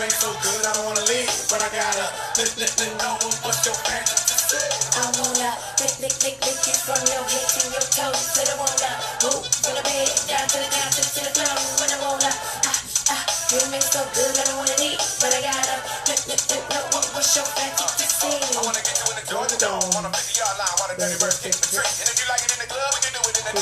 make so good, I don't wanna leave, but I gotta know what's your fantasy. I wanna lick you from your head to your toes. But I wanna move from the bed down to the floor. But I wanna you make so good, I don't wanna leave, but I gotta know what's your fantasy. I wanna get you in the Georgia Dome on a 50-yard line while the dirty birds kick the tree. And if you like it in the club, we can do it in the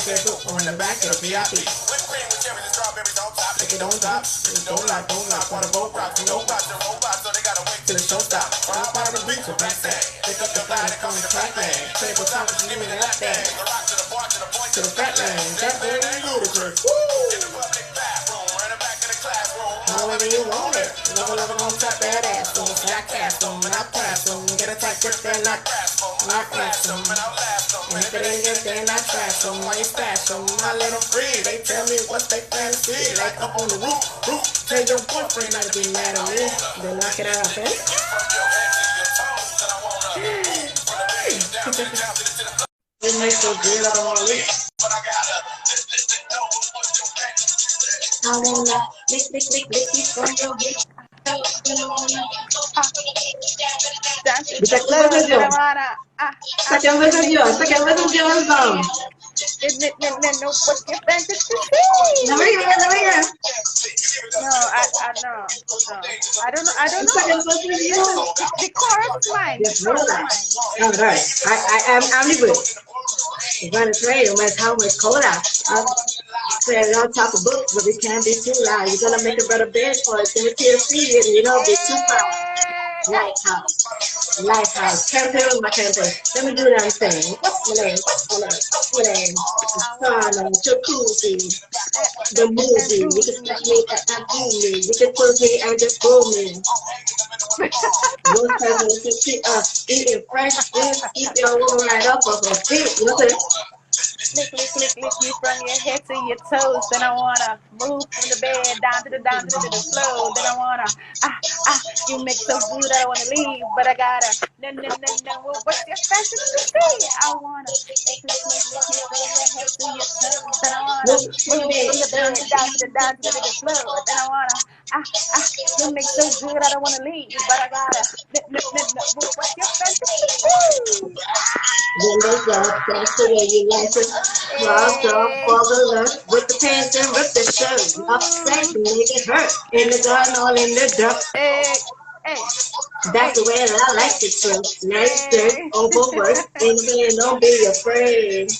or in the back of the VIP. Whipped cream with cherries and strawberries on top. If it don't drop, don't knock, while the boat rocks. No bots, the robots, so they gotta wait till the show stop. Ride by the beach with black sand. Pick up the fly that comes in the track man. Table top, but you give me the lap bag. The rock to the bar, to the point, to the fat man. That man ain't ludicrous. Woo! In the public bathroom, or in the back of the classroom. However you want it. Never gonna tap that ass on. Flat cast on, not pass on. Get a tight grip, then not grasp on. Not grasp on, and I'll last on. And if it ain't good, then I trash them. Why you stash them? I let them free. They tell me what's they fantasy. Like up on the roof. Tell your boyfriend not to be mad at me. Then knock it out, okay? You make so good, I don't wanna leave. But I gotta know what's your fantasy. I wanna lick you from your head. Questa canzone, vamos. No, I don't know. The chorus mine. All right. I'm the good. We're gonna trade no matter how much cold out. Say on top of books, but it can't be too loud. You're gonna make a better bed for it. Give it to your feet, and you don't be too proud. Lighthouse. Campaign, my campaign. Let me do that thing. What's my name? The sun and jacuzzi. The movie. You can touch me and do me. You can pull me and just pull me. One person to keep us eating fresh food. Keep your woman right up of her feet. You know what I'm saying? Lick you from your head to your toes. Then I wanna move from the bed down to the floor. Then I wanna you make so good I don't wanna leave, but I gotta no. What's your fantasy? I wanna lick you from your head to your toes. Then I wanna move from the bed down to the floor. Then I wanna you make so good I don't wanna leave, but I gotta no. What's your fantasy? When they go, that's the way you like it. Drop, bubble up with the pants and rip the shirt. Upset, make it hurt. In the garden, all in the dirt. That's the way that I like it too. Nice dirt, overwork, and then don't be afraid.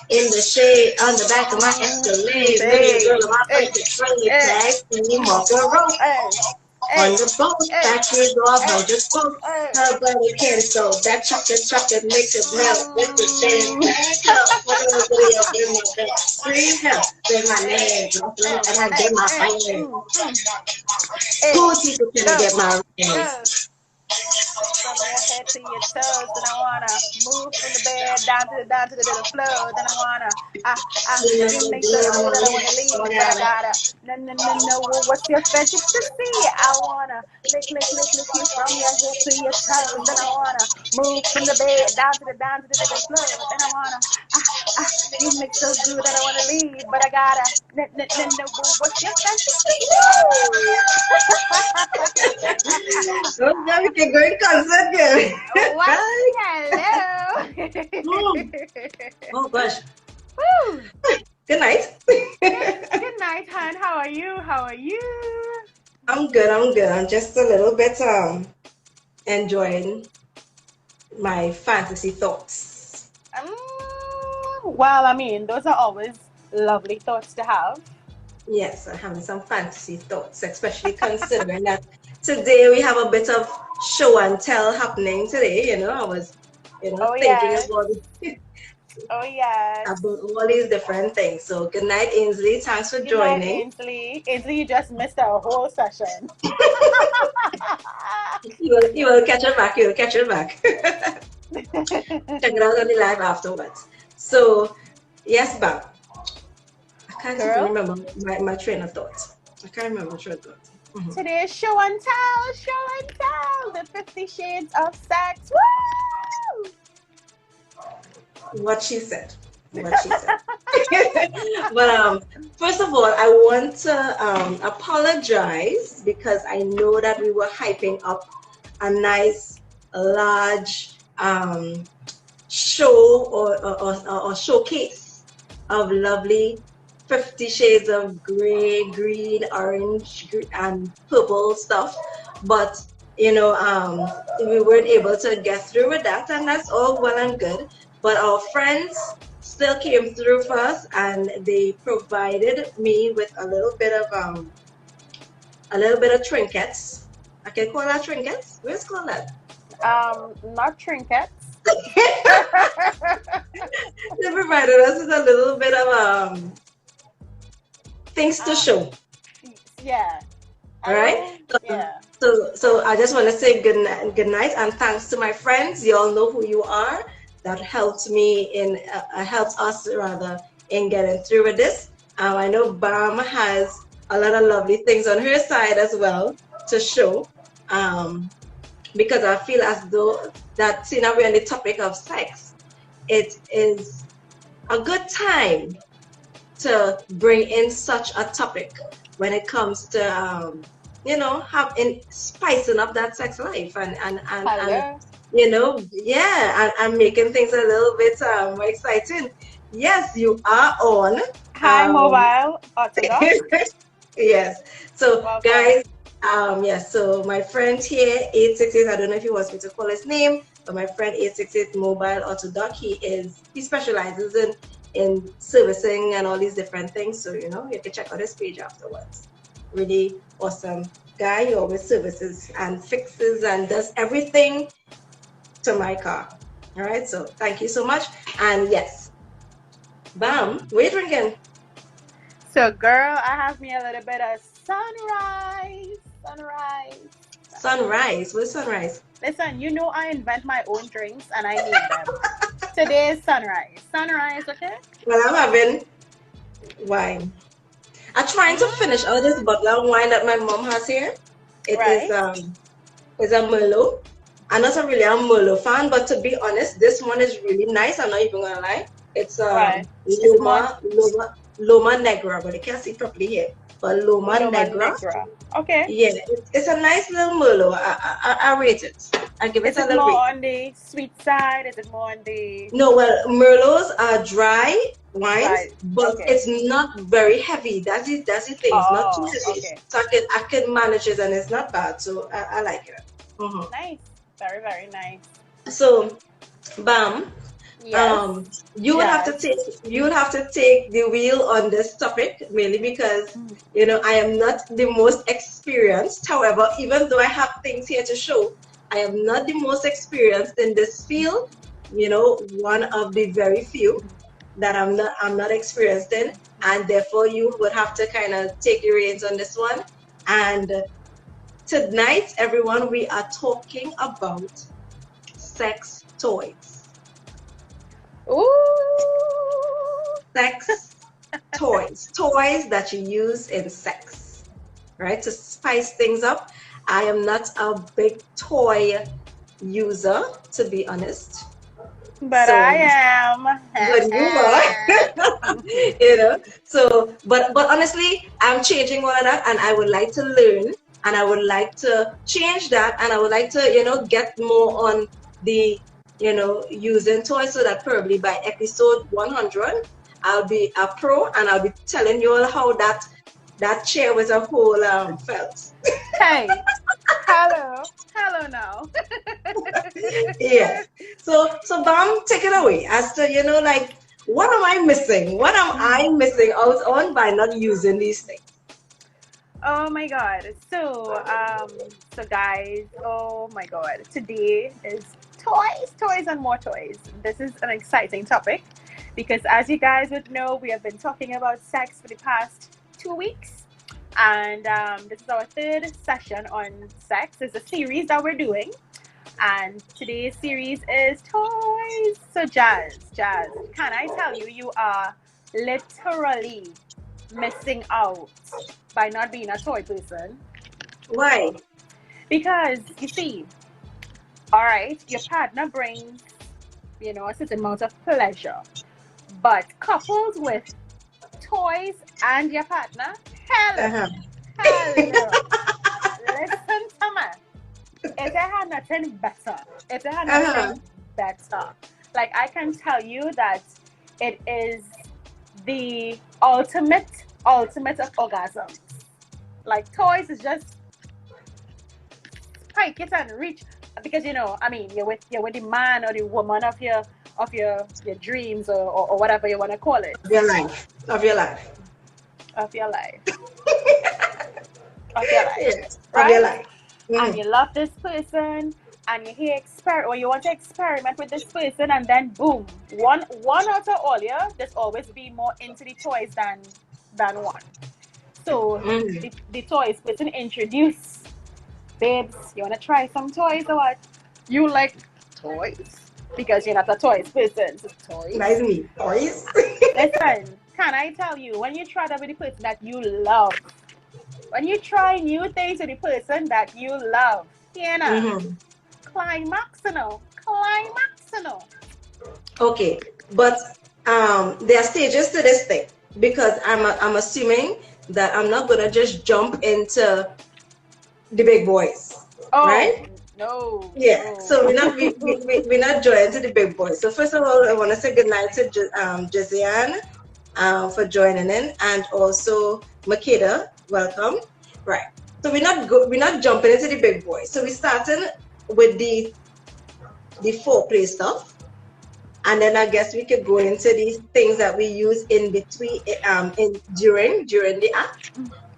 In the shade, on the back of my Escalade, baby girl, my favorite trailer tag, and you walk the road. On the boat, factories all her just spoke. Her body can't so that chocolate makes it melt with the same help. In my bed, free help with my name, and I get my fame. Cool people can get my name. From your head to your toes, then I wanna move from the bed down to the floor. Then I wanna you make so good I don't wanna leave, but I gotta no. What's your fantasy? I wanna lick you from your head to your toes. Then I wanna move from the bed down to the floor. Then I wanna you make so good I don't wanna leave, but I gotta no. What's your fantasy? Don't get great concert girl. Hello. Oh gosh. Woo. Good night. Good night, hon. How are you? I'm good. I'm just a little bit enjoying my fantasy thoughts. Well, I mean, those are always lovely thoughts to have. Yes, I'm having some fantasy thoughts, especially considering that today we have a bit of show and tell happening today. I was, thinking about about all these different things. So good night, Ainsley. Thanks for joining. Ainsley, you just missed our whole session. You will catch it back. Check it out on the live afterwards. So, yes, Bam. I can't even remember my train of thought. Mm-hmm. Today's show and tell, the 50 Shades of Sex. Woo! What she said. what she said. But first of all, I want to apologize because I know that we were hyping up a nice, large show or showcase of lovely 50 shades of gray, green, orange, and purple stuff. But we weren't able to get through with that, and that's all well and good. But our friends still came through for us, and they provided me with a little bit of trinkets. I can call that trinkets. Where's call that? Not trinkets. They provided us with a little bit of things to show. Yeah. All right. Yeah. So I just want to say good night, and thanks to my friends. You all know who you are. That helped me helps us rather in getting through with this. I know Bam has a lot of lovely things on her side as well to show. Because I feel as though that now we're on the topic of sex, it is a good time to bring in such a topic when it comes to spicing up that sex life and making things a little bit more exciting. Yes, you are on. Hi, mobile orthodox. Yes. So Welcome. guys, yes, so my friend here, 868, I don't know if he wants me to call his name, but my friend 868 Mobile Orthodox, he specializes in servicing and all these different things. So you can check out his page afterwards. Really awesome guy. He always services and fixes and does everything to my car. All right, so thank you so much. And yes, Bam, what are you drinking? So girl, I have me a little bit of sunrise. Sunrise. What's sunrise? Listen, I invent my own drinks and I name them. Today is sunrise. Sunrise, okay? Well, I'm having wine. I'm trying to finish all this bottle of wine that my mom has here. It's a Merlot. I'm not really a Merlot fan, but to be honest, this one is really nice. I'm not even gonna lie. It's Loma Negra, but I can't see properly here. But Loma Negra. Okay. Yeah, it's a nice little Merlot. I rate it. I give it a little rate. Is it more on the sweet side? Is it more on the... No, well, Merlots are dry wines, but it's not very heavy. That's the thing. It's not too heavy. Okay. So I can manage it, and it's not bad. So I like it. Mm-hmm. Nice. Very, very nice. So, Bam. Yes. You would have to take the wheel on this topic, mainly because I am not the most experienced. However, even though I have things here to show, I am not the most experienced in this field. One of the very few that I'm not experienced in, and therefore you would have to kind of take the reins on this one. And tonight, everyone, we are talking about sex toys. Ooh. Sex toys that you use in sex, right, to spice things up. I am not a big toy user, to be honest, but I am. But you are. So but honestly, I'm changing all of that, and I would like to learn, and I would like to change that, and I would like to get more on the using toys, so that probably by episode 100 I'll be a pro, and I'll be telling you all how that chair was a whole felt. Hey, hello now. Yeah. So Bam, take it away as to what am I missing? What am I missing out on by not using these things? Oh my god. So guys, oh my god. Today is toys and more toys. This is an exciting topic because, as you guys would know, we have been talking about sex for the past 2 weeks, and this is our third session on sex. It's a series that we're doing, and today's series is toys. So Jazz, can I tell you, you are literally missing out by not being a toy person. Why? Because you see, all right, your partner brings a certain amount of pleasure, But coupled with toys and your partner, hello. Listen to me. If they had nothing better, like I can tell you that it is the ultimate of orgasms. Like toys is just spike it and reach, because I mean, you're with the man or the woman of your dreams, or whatever you want to call it. Of your life. Yes, Right? of your life. And you love this person, and you want to experiment with this person, and then boom, one out of all you, there's always be more into the toys than one. So the toys person introduce, babes, you want to try some toys or what? You like toys because you're not a toys person. So toys. Nice me, toys. Listen, can I tell you, when you try that with the person that you love, when you try new things with the person that you love, climax. Okay, but there are stages to this thing, because I'm assuming that I'm not gonna just jump into the big boys, right? No. Yeah. So we're not joining to the big boys. So first of all, I want to say good night to Josiane for joining in, and also Makeda, welcome. Right. So we're not jumping into the big boys. So we're starting with the foreplay stuff, and then I guess we could go into these things that we use in between, during the act.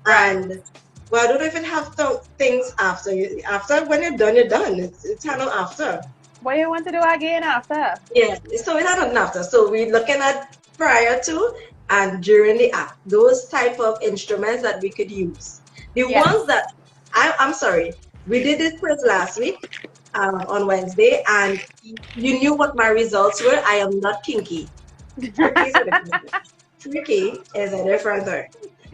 And well, I don't even have things after. After, when you're done, you're done. It's handled after. What do you want to do again after? Yeah, so it's handled after. So we're looking at prior to and during the act. Those type of instruments that we could use. The ones that I'm sorry, we did this quiz last week on Wednesday, and you knew what my results were. I am not kinky. Freaky is a different word,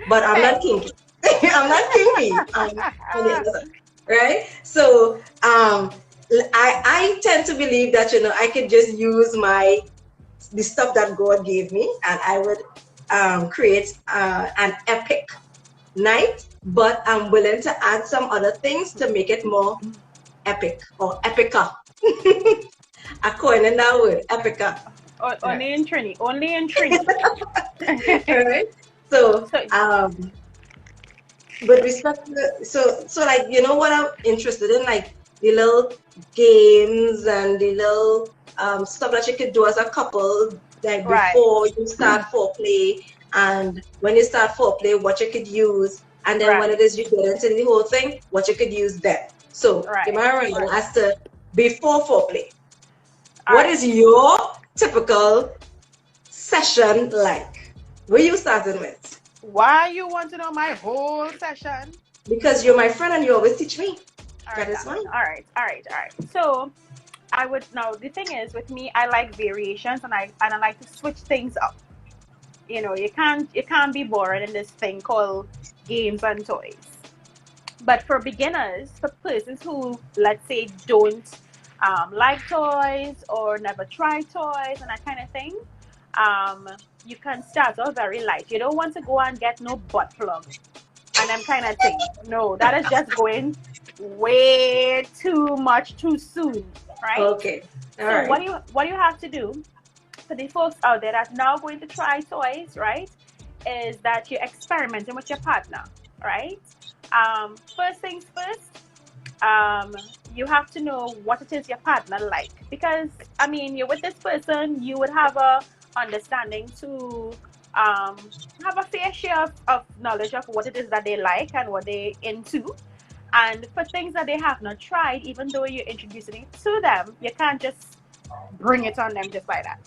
but I'm not kinky. I'm not kinky. Right? So I tend to believe that I could just use the stuff that God gave me, and I would create an epic night. But I'm willing to add some other things to make it more epic or epica. I coined that word, epica. Only in Trini. Right? So but respect so like, what I'm interested in, like the little games and the little stuff that you could do as a couple, like before you start foreplay, and when you start foreplay, what you could use, and then when it is you get into the whole thing, what you could use then. So am I right? As to before foreplay, what is your typical session like? Where you starting with? Why you want to know my whole session? Because you're my friend and you always teach me. All right. So the thing is, with me, I like variations, and I like to switch things up. You can't be boring in this thing called games and toys. But for beginners, for persons who, let's say, don't like toys or never try toys and that kind of thing, you can start off very light. You don't want to go and get no butt plug and them kind of thing. No, that is just going way too much too soon, right? Okay. All right. What you have to do for the folks out there that now going to try toys, right, is that you're experimenting with your partner, right? First things first, you have to know what it is your partner like, because I mean, you're with this person, you would have a understanding to have a fair share of knowledge of what it is that they like and what they into. And for things that they have not tried, even though you're introducing it to them, you can't just bring it on them just like that.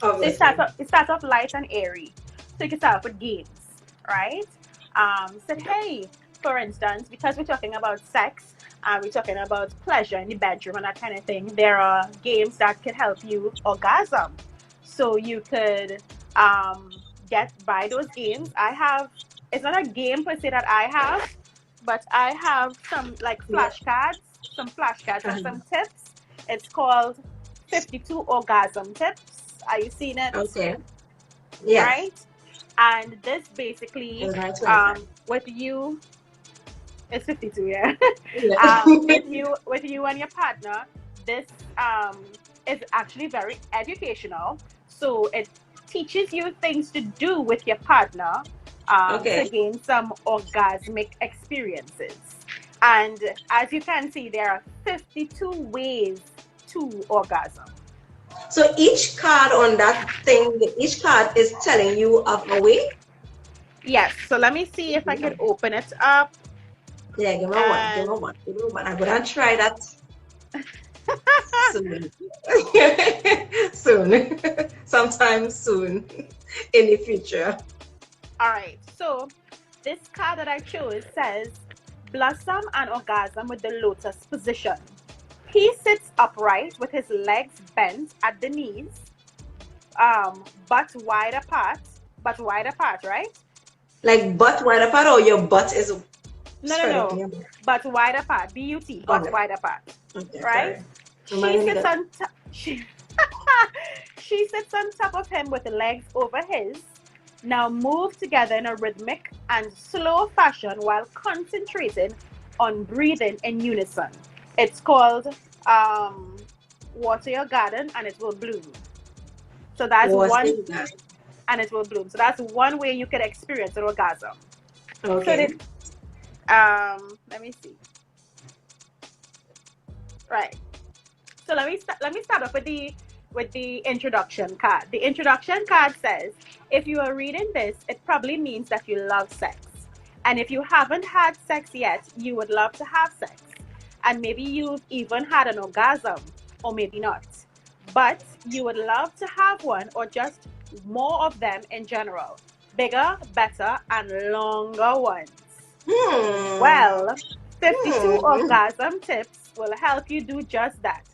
So it starts off light and airy. So you can start off with games, right? Said, hey, for instance, because we're talking about sex, we're talking about pleasure in the bedroom and that kind of thing, there are games that could help you orgasm. So you could buy those games. It's not a game per se that I have, but I have some like flashcards and some tips. It's called 52 Orgasm Tips. Are you seeing it? Okay. Yes. right? And this basically, It's not 25. with you, it's 52, yeah. Yeah. With you and your partner, this is actually very educational. So it teaches you things to do with your partner to Okay. gain some orgasmic experiences. And as you can see, there are 52 ways to orgasm. So each card on that thing, each card is telling you of a way. Yes, so let me see if I can open it up. Yeah, give me one. Give me one. Give me one. I'm gonna try that soon. Soon. Sometime soon in the future. All right, so this card that I chose says blossom and orgasm with the lotus position. He sits upright with his legs bent at the knees, butt wide apart, right? Like butt wide apart, or your butt is spread No. open your butt. Butt wide apart, B-U-T, butt Okay. wide apart, Okay, right? sorry. She sits on top. She sits on top of him with the legs over his. Now move together in a rhythmic and slow fashion while concentrating on breathing in unison. It's called water your garden and it will bloom. So that's one, and it will bloom. So that's one way you can experience an orgasm. Okay. So let me see. Right. So let me start off with the introduction card. The introduction card says, if you are reading this, it probably means that you love sex. And if you haven't had sex yet, you would love to have sex. And maybe you've even had an orgasm, or maybe not. But you would love to have one, or just more of them in general. Bigger, better, and longer ones. Well, 52 orgasm tips will help you do just that.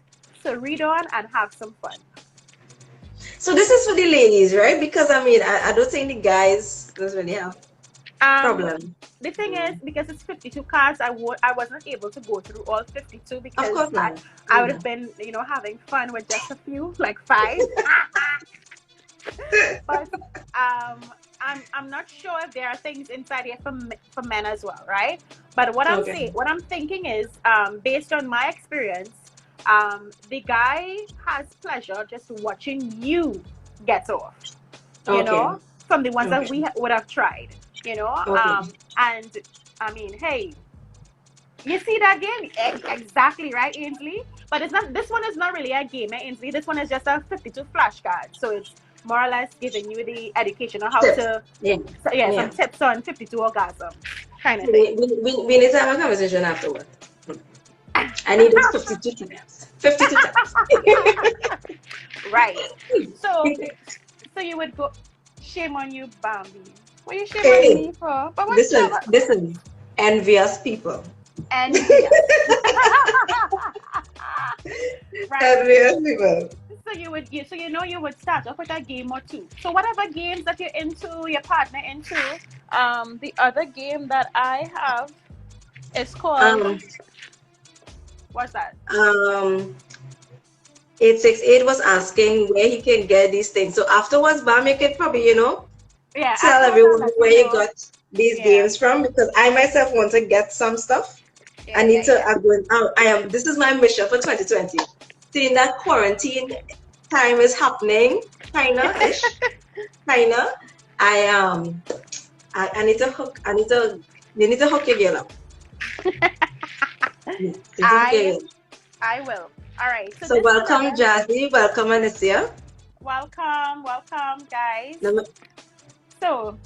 So read on and have some fun. So this is for the ladies, right? Because I mean, I don't think the guys doesn't really have problem. The thing is, because it's 52 cards, I wasn't able to go through all 52 because Of course not. I would have been, having fun with just a few, like 5. But I'm not sure if there are things inside here for men as well, right? But what I'm thinking is, based on my experience, the guy has pleasure just watching you get off, you know, from the ones that we would have tried, and I mean, hey, you see that game? Exactly right, Ainsley. But it's not. This one is not really a game, Ainsley. This one is just a 52 flashcard. So it's more or less giving you the education on how to, some tips on 52 orgasm kind of thing. We need to have a conversation afterward. I need those 52 times. 52 times. Right. So you would go. Shame on you, Bambi. What are you shaming me for? But listen, envious people. Envious. Right. Envious people. So you would start off with a game or two. So whatever games that you're into, your partner into. The other game that I have is called. What's that? 868 was asking where he can get these things. So afterwards, Bam, you can probably, tell everyone where you got these games from, because I myself want to get some stuff. I need to. This is my mission for 2020. Seeing that quarantine time is happening, kinda. I need to hook. You need to hook your girl up. I will. All right. So welcome, Jazzy. Welcome, Anicia. Welcome, guys. So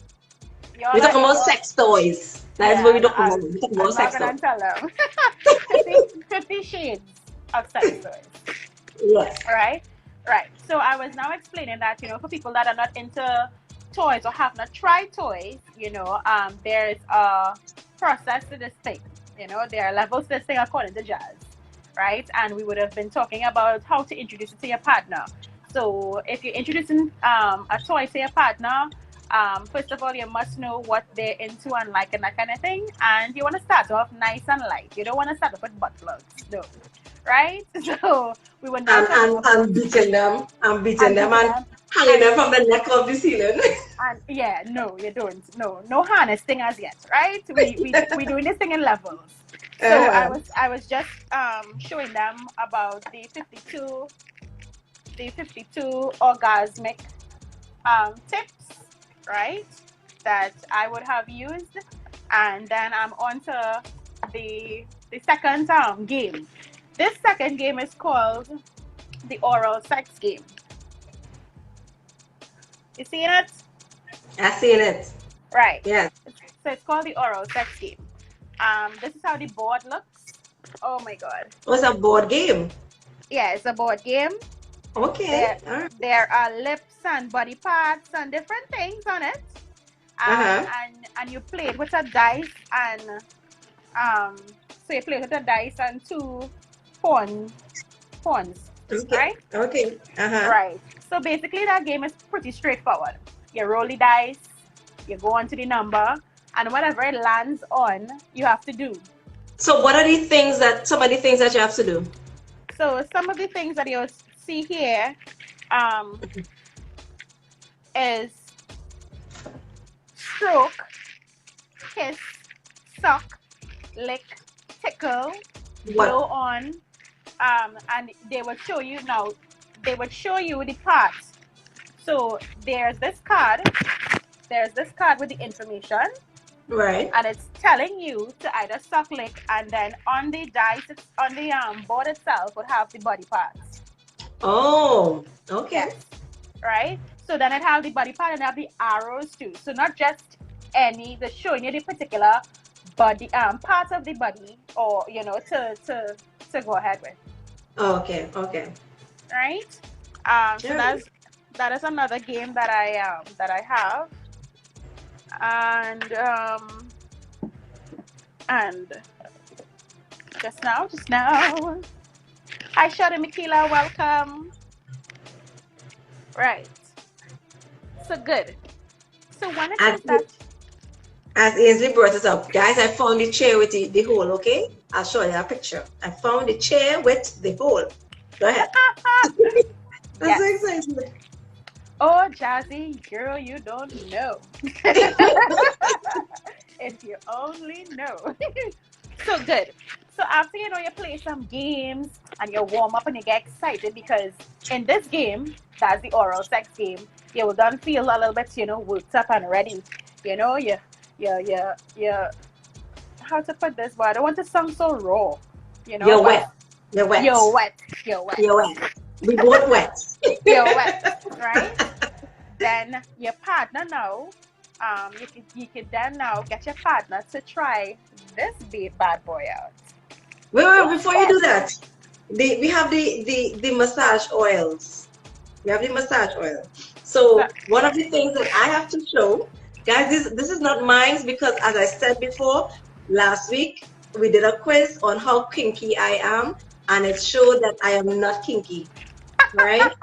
we're talking about sex toys. That's what we're talking about. We're talking about sex toys. I'm not gonna tell them. 50 shades of sex toys. Yes. All right. Right. So I was now explaining that, for people that are not into toys or have not tried toys, there's a process to this thing. There are levels to this thing according to Jazz, right? And we would have been talking about how to introduce it to your partner. So if you're introducing a toy to your partner, first of all, you must know what they're into and like and that kind of thing. And you want to start off nice and light. You don't want to start off with butt plugs, no. right? So we were not talking about I'm beating them. I'm beating and them beating and them. hanging them from the neck of the ceiling. And yeah, no, you don't. No harness thing as yet, right? We doing this thing in levels. So Uh-huh. I was just showing them about the 52 orgasmic tips, right? That I would have used, and then I'm on to the second game. This second game is called the oral sex game. You seen it? I seen it. Right. Yes. So it's called the oral sex game. This is how the board looks. Oh my god. It was a board game. Yeah, it's a board game. Okay. All right. There are lips and body parts and different things on it. Uh-huh. And you play it with a dice and um so you play it with a dice and two pawns, Okay. right? Okay. Uh-huh. Right. So basically that game is pretty straightforward. You roll the dice, you go on to the number, and whatever it lands on, you have to do. So what are some of the things that you have to do? So some of the things that you'll see here is stroke, kiss, suck, lick, tickle, blow on, and they will show you the parts. So there's this card with the information. Right. And it's telling you to either suck, lick, and then on the dice, on the board itself would have the body parts. Oh, okay. Yes. Right? So then it have the body part and have the arrows too. So not just any, they're showing you the particular body parts of the body, or to go ahead with. Okay, okay. Right? So that is another game that I have. And just now, hi Shadi Mikila, welcome. Right. So good. So when it is that, as Ainsley brought it up, guys, I found the chair with the hole, okay? I'll show you a picture. I found the chair with the hole. Go ahead. That's so exciting. Oh, Jazzy, girl, you don't know. If you only know. So good. So after you play some games and you warm up and you get excited, because in this game, that's the oral sex game, you will then feel a little bit, worked up and ready. You how to put this, but I don't want to sound so raw. You're wet. You're wet. You're wet. You're wet. You're wet. We both wet. You're wet, right? Then your partner now, you could then now get your partner to try this bad boy out. Wait, before you do that, we have the massage oils. We have the massage oil. So one of the things that I have to show, guys, this is not mine, because as I said before, last week we did a quiz on how kinky I am, and it showed that I am not kinky, right?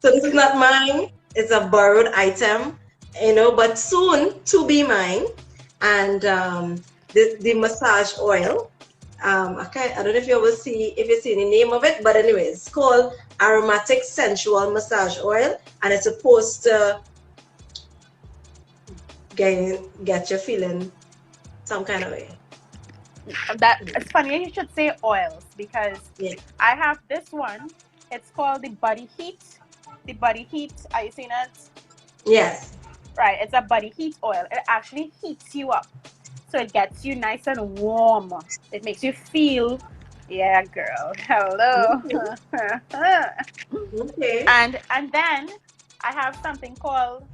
So this is not mine. It's a borrowed item, but soon to be mine. And the massage oil. I don't know if you will see the name of it, but anyways, it's called Aromatic Sensual Massage Oil, and it's supposed to get you feeling some kind of way. That it's funny you should say oils, because I have this one. It's called the Body Heat. The Body Heat. Are you seeing it? Yes. Right. It's a body heat oil. It actually heats you up, so it gets you nice and warm. It makes you feel, yeah, girl. Hello. Okay. And then I have something called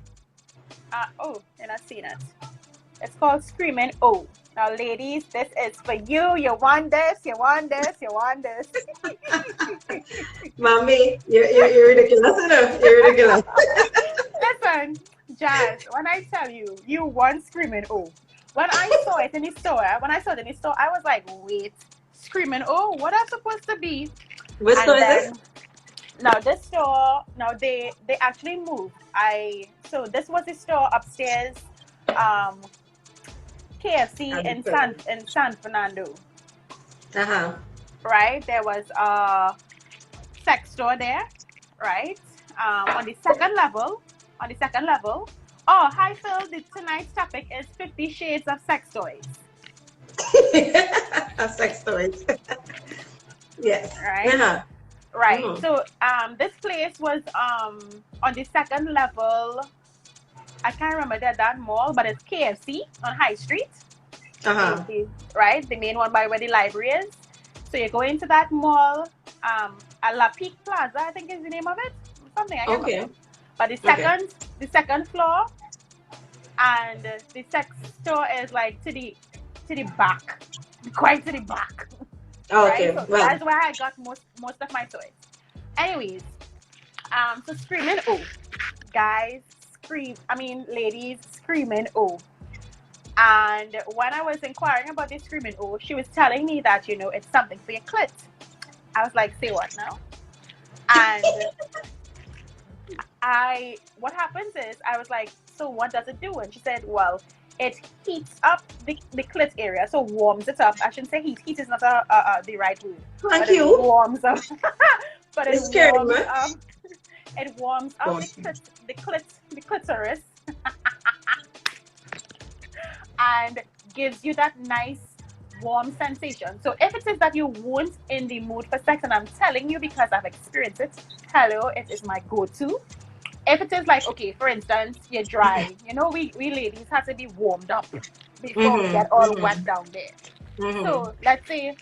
you're not seeing it. It's called Screaming O. Now, ladies, this is for you. You want this, you want this, you want this. Mommy, you're ridiculous enough. You're ridiculous. Listen, Jazz, when I tell you, you want Screaming O. When I saw it in the store, I was like, wait, Screaming O, what am I supposed to be? What store is this? Now, this store, they actually moved. So this was the store upstairs, KFC in San Fernando. Uh-huh. right, there was a sex store there, right? On the second level, oh, hi Phil, tonight's topic is 50 Shades of Sex Toys. Sex toys. Yes. Right? Uh-huh. Right. Mm. So this place was on the second level. I can't remember that mall, but it's KFC on High Street. Uh-huh. Right? The main one by where the library is. So you go into that mall, La Peak Plaza, I think is the name of it. Something I can't remember. But the second floor, and the sex store is like to the back, quite to the back. Okay. Right? So Well, that's where I got most of my toys. Anyways, so screaming oh, guys ladies screaming oh. And when I was inquiring about this screaming oh, she was telling me that it's something for your clit. I was like, say what now? And what happens is I was like, so what does it do? And she said, well, it heats up the clit area, so warms it up. I shouldn't say heat. Heat is not the right word. thank you. It warms up. But it warms up. It warms up the clitoris, and gives you that nice warm sensation. So if it is that you weren't in the mood for sex, and I'm telling you because I've experienced it, hello, it is my go-to. If it is like, okay, for instance, you're dry, we ladies have to be warmed up before we get all wet down there. So let's say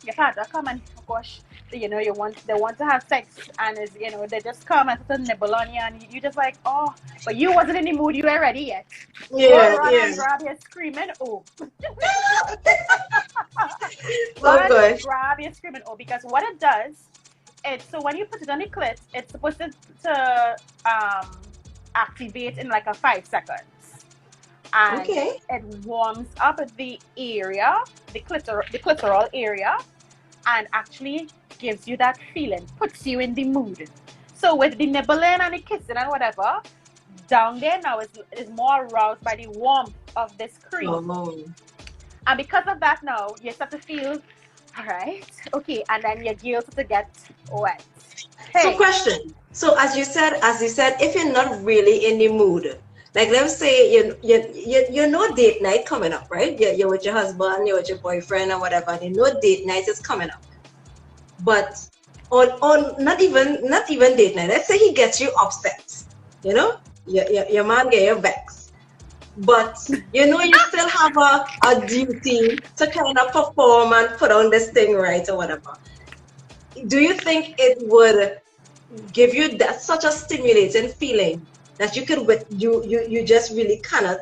your partner come and, oh gosh, they want to have sex, and is they just come and put a nibble on you, and you just like, oh, but you wasn't in the mood, you ain't ready yet. Yeah, run yeah. and grab your screaming oh. Grab your screaming oh, because what it does, so when you put it on the clit, it's supposed to activate in like a 5 seconds. And it warms up the area, the clitoral area, and actually gives you that feeling, puts you in the mood. So with the nibbling and the kissing and whatever, down there now is more aroused by the warmth of this cream. And because of that now, you start to feel, all right, okay, and then your gills to get wet. Hey. So question. So as you said, if you're not really in the mood, like let's say you know date night coming up, right? You're with your husband, you're with your boyfriend or whatever, and you know date night is coming up. But on not even date night, let's say he gets you upset, your man get you vexed. But you still have a duty to kind of perform and put on this thing right or whatever. Do you think it would give you such a stimulating feeling that you could you just really cannot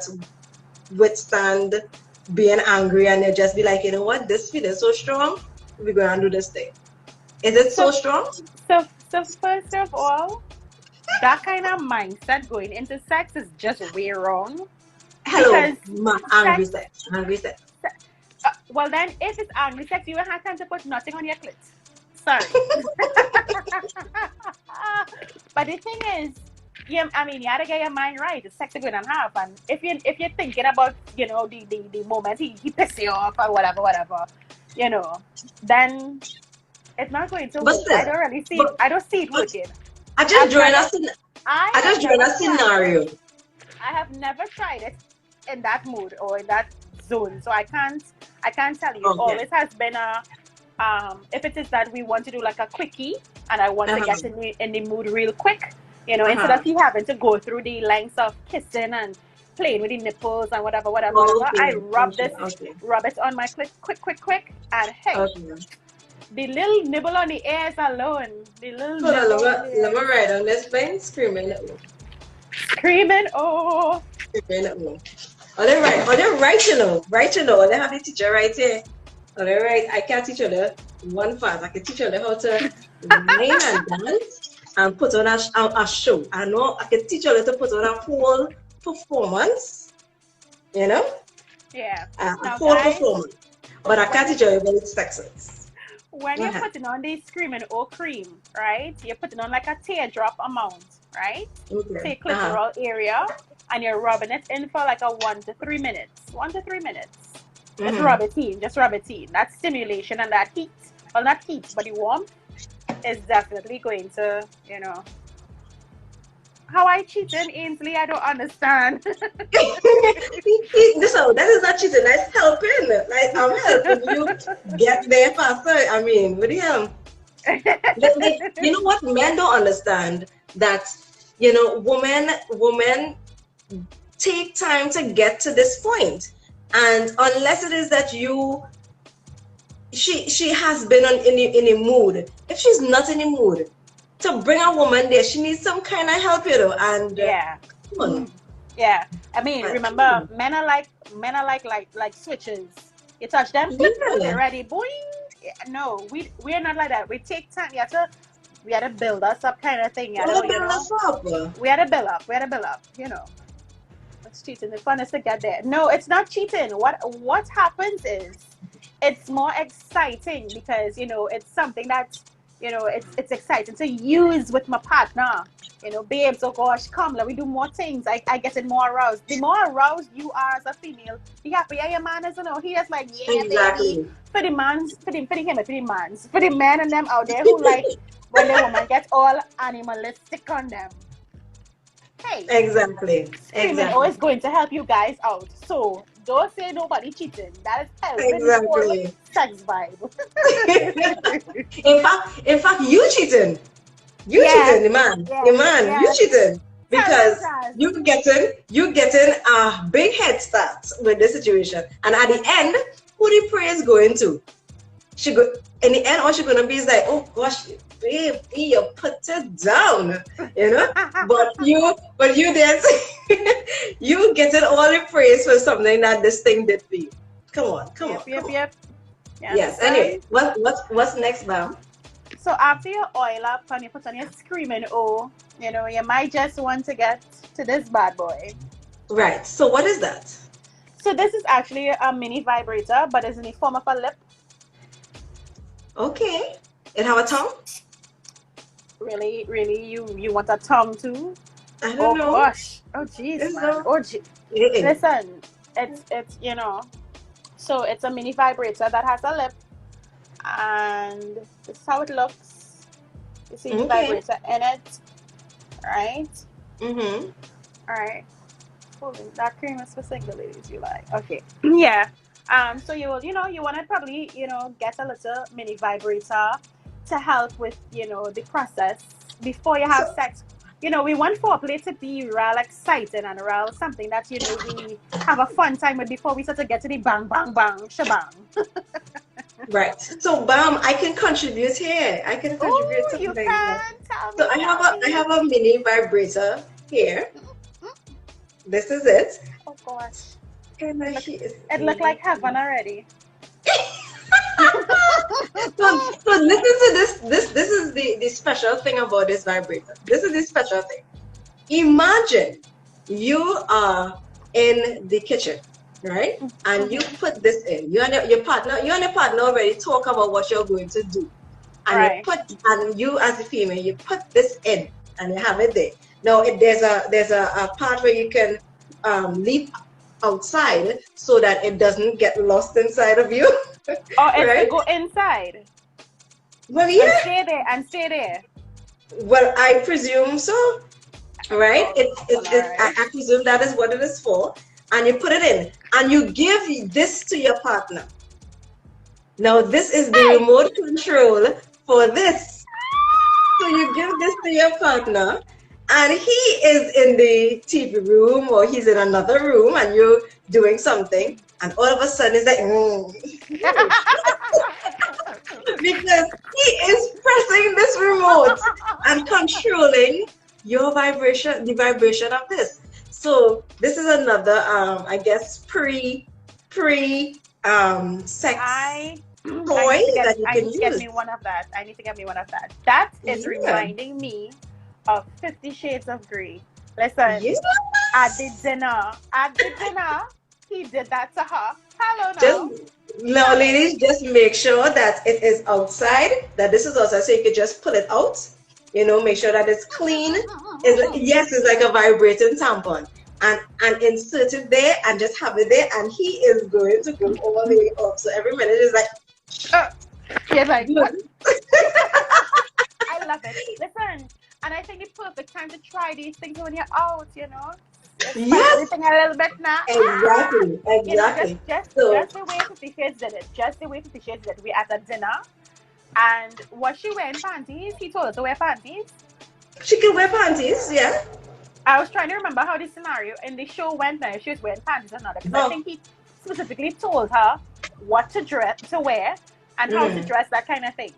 withstand being angry, and you just be like, you know what, this feeling is so strong, we're gonna do this thing? Is it so strong? So first of all, that kind of mindset going into sex is just way wrong. Hello, angry sex. Well then, if it's angry sex, you won't have time to put nothing on your clit. Sorry. But the thing is, you gotta get your mind right. It's sex to go and have, and if you're thinking about the moment he pisses you off or whatever, then it's not going to work. I don't see it working. I just drawn a scenario. I have never tried it in that mood or in that zone, so I can't tell you. It always has been if it is that we want to do like a quickie, and I want to get in the mood real quick, instead of you having to go through the lengths of kissing and playing with the nipples and whatever, I rub it on my clit quick, and hey, the little nibble on the ears alone, let me write on this plane, screaming at me. Screaming oh. Screaming at me. Oh, they're right, they have the teacher right here. Oh, they're right. I can't teach you the one fast. I can teach you how to whine and dance and put on a show. I know I can teach you to put on a whole performance. Yeah. A whole performance. But I can't teach you about sexes. When you're putting on the screaming oh cream, right? You're putting on like a teardrop amount, right? Say clitoral area, and you're rubbing it in for like a 1 to 3 minutes. 1 to 3 minutes. Just rub it in. That stimulation and that heat well, not heat, but the warmth is definitely going to, how I cheating, Ainsley, I don't understand. So that is not cheating, that's helping. Like, I'm helping you get there faster. I mean, what the hell? You know what? Men don't understand that, women take time to get to this point. And unless it is that she has been in a mood. If she's not in a mood to bring a woman there, she needs some kind of help, And yeah, come on. yeah. I mean, remember, men are like switches. You touch them, they're ready. Boing. No, we're not like that. We take time. We had to build us up, kind of thing. We had to build up. It's cheating. The fun is to get there. No, it's not cheating. What happens is, it's more exciting because it's something that it's exciting to use with my partner. Babes, oh gosh, come, let me do more things. I get it more aroused. The more aroused you are as a female, the happier your man is. He is like, yeah, exactly. Baby. For the men and them out there who like when the woman gets all animalistic on them. Hey, exactly. Always going to help you guys out. So don't say nobody cheating. That is helping exactly. Sex vibe. in fact, you cheating. You cheating, the man. You cheating because you getting a big head start with this situation. And at the end, who the praise going to? In the end, all she's gonna be is like, oh gosh, babe, you put it down, but you did. You getting all the praise for something that this thing did for you. Come on. Yep. Yes. Anyway, what's next, ma'am? So after you oil up and you put on your screaming you might just want to get to this bad boy. Right. So what is that? So this is actually a mini vibrator, but it's in the form of a lip. Okay. It have a tongue? Really, you want a tongue too? I don't know. Oh gosh. Oh jeez, man. Oh jeez. Listen, it's so it's a mini vibrator that has a lip, and this is how it looks. You see the vibrator in it, right? Mm-hmm. All right. That cream is for single ladies, you like. Okay. Yeah. So you will, you want to probably, get a little mini vibrator to help with, the process before you have sex. We want foreplay to be real exciting and real something that, we have a fun time with before we start to get to the bang, bang, bang, shabang. Right. So, Bam, I can contribute here. I can contribute to you things. can. So I have a mini vibrator here. This is it. Oh gosh. It looked like heaven already. So listen to this. This is the special thing about this vibrator. This is the special thing. Imagine you are in the kitchen, right? And you put this in. You and your partner already talk about what you're going to do. And you as a female, you put this in and you have it there. Now there's a part where you can leap outside so that it doesn't get lost inside of you. Oh, it's right? to go inside. Well, yeah. And stay there. Well, I presume so. Right? I presume that is what it is for. And you put it in. And you give this to your partner. Now, this is the remote control for this. So you give this to your partner. And he is in the TV room or he's in another room and you're doing something. And all of a sudden it's like, because he is pressing this remote and controlling your vibration, the vibration of this. So this is another, I guess, pre sex toy that you can use. Get me one of that. I need to get me one of that. That is reminding me of 50 Shades of Grey. Listen, at the dinner, he did that to her. Hello now. No, ladies, just make sure that it is outside, that this is outside, so you can just pull it out. Make sure that it's clean. It's like a vibrating tampon. And insert it there and just have it there, and he is going to go all the way up. So every minute is like, You're like, what? Good. I love it. Listen, and I think the perfect time to try these things when you're out, spice Yes, everything a little bit now. exactly, Just exactly. just So just the way 50 Shades did it. Just the way 50 Shades did it. We at a dinner, and was she wearing panties? He told her to wear panties. she can wear panties, yeah. I was trying to remember how the scenario in the show went now, if she was wearing panties or not, because I No. think he specifically told her what to wear and how to dress, that kind of thing,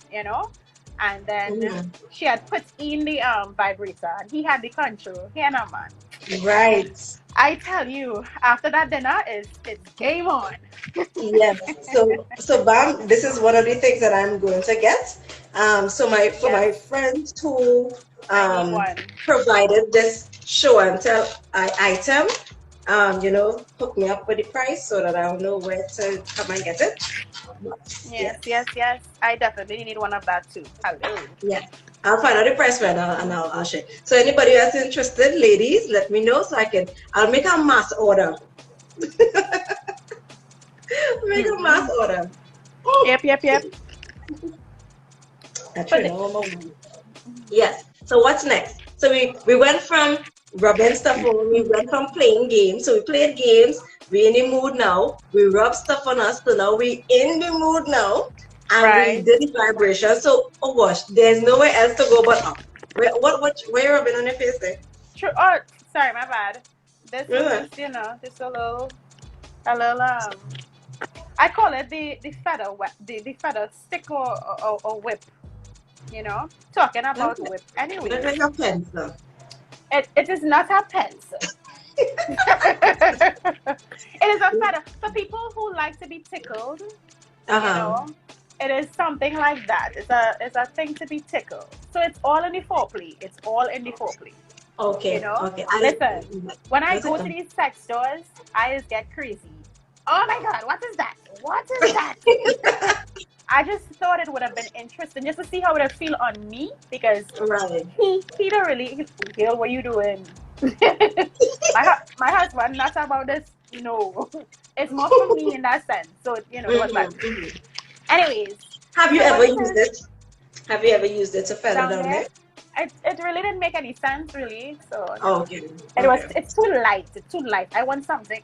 And then she had put in the vibrator, and he had the control. Yeah, no man. Right. I tell you, after that dinner, it's game on. Yes. So Bam, this is one of the things that I'm going to get. So for my Yes, friends who I need one. provided this show and tell item, hook me up with the price so that I'll know where to come and get it. Yes. I definitely need one of that too. Hello. Yeah. I'll find out the price right now and I'll share. So anybody that's interested, ladies, let me know so I'll make a mass order. Make a mass order. Yep. That's right. Yes. So what's next? So we went from rubbing stuff on, we went from playing games. So we played games, we're in the mood now. We rub stuff on us, so now we in the mood now. And we did the vibration. So oh gosh, there's nowhere else to go but up. Where you rubbing on your face there? True. Oh, sorry, my bad. This is just a little I call it the feather the feather stick or whip. Talking about whip. Anyway, Look like a pencil. it is not a pencil. It is a feather. For people who like to be tickled, it is something like that. It's a thing to be tickled. So it's all in the foreplay. Okay. Okay. Listen, when I go to these sex stores, I just get crazy. Oh my God, what is that? I just thought it would have been interesting just to see how it would feel on me, because he don't really, girl, what you doing? my husband, not about this, no. It's more for me in that sense. So, it was like. Anyways. Have you ever used it? Have you ever used it to feather down there? It really didn't make any sense, really. So okay. It's too light. It's too light. I want something.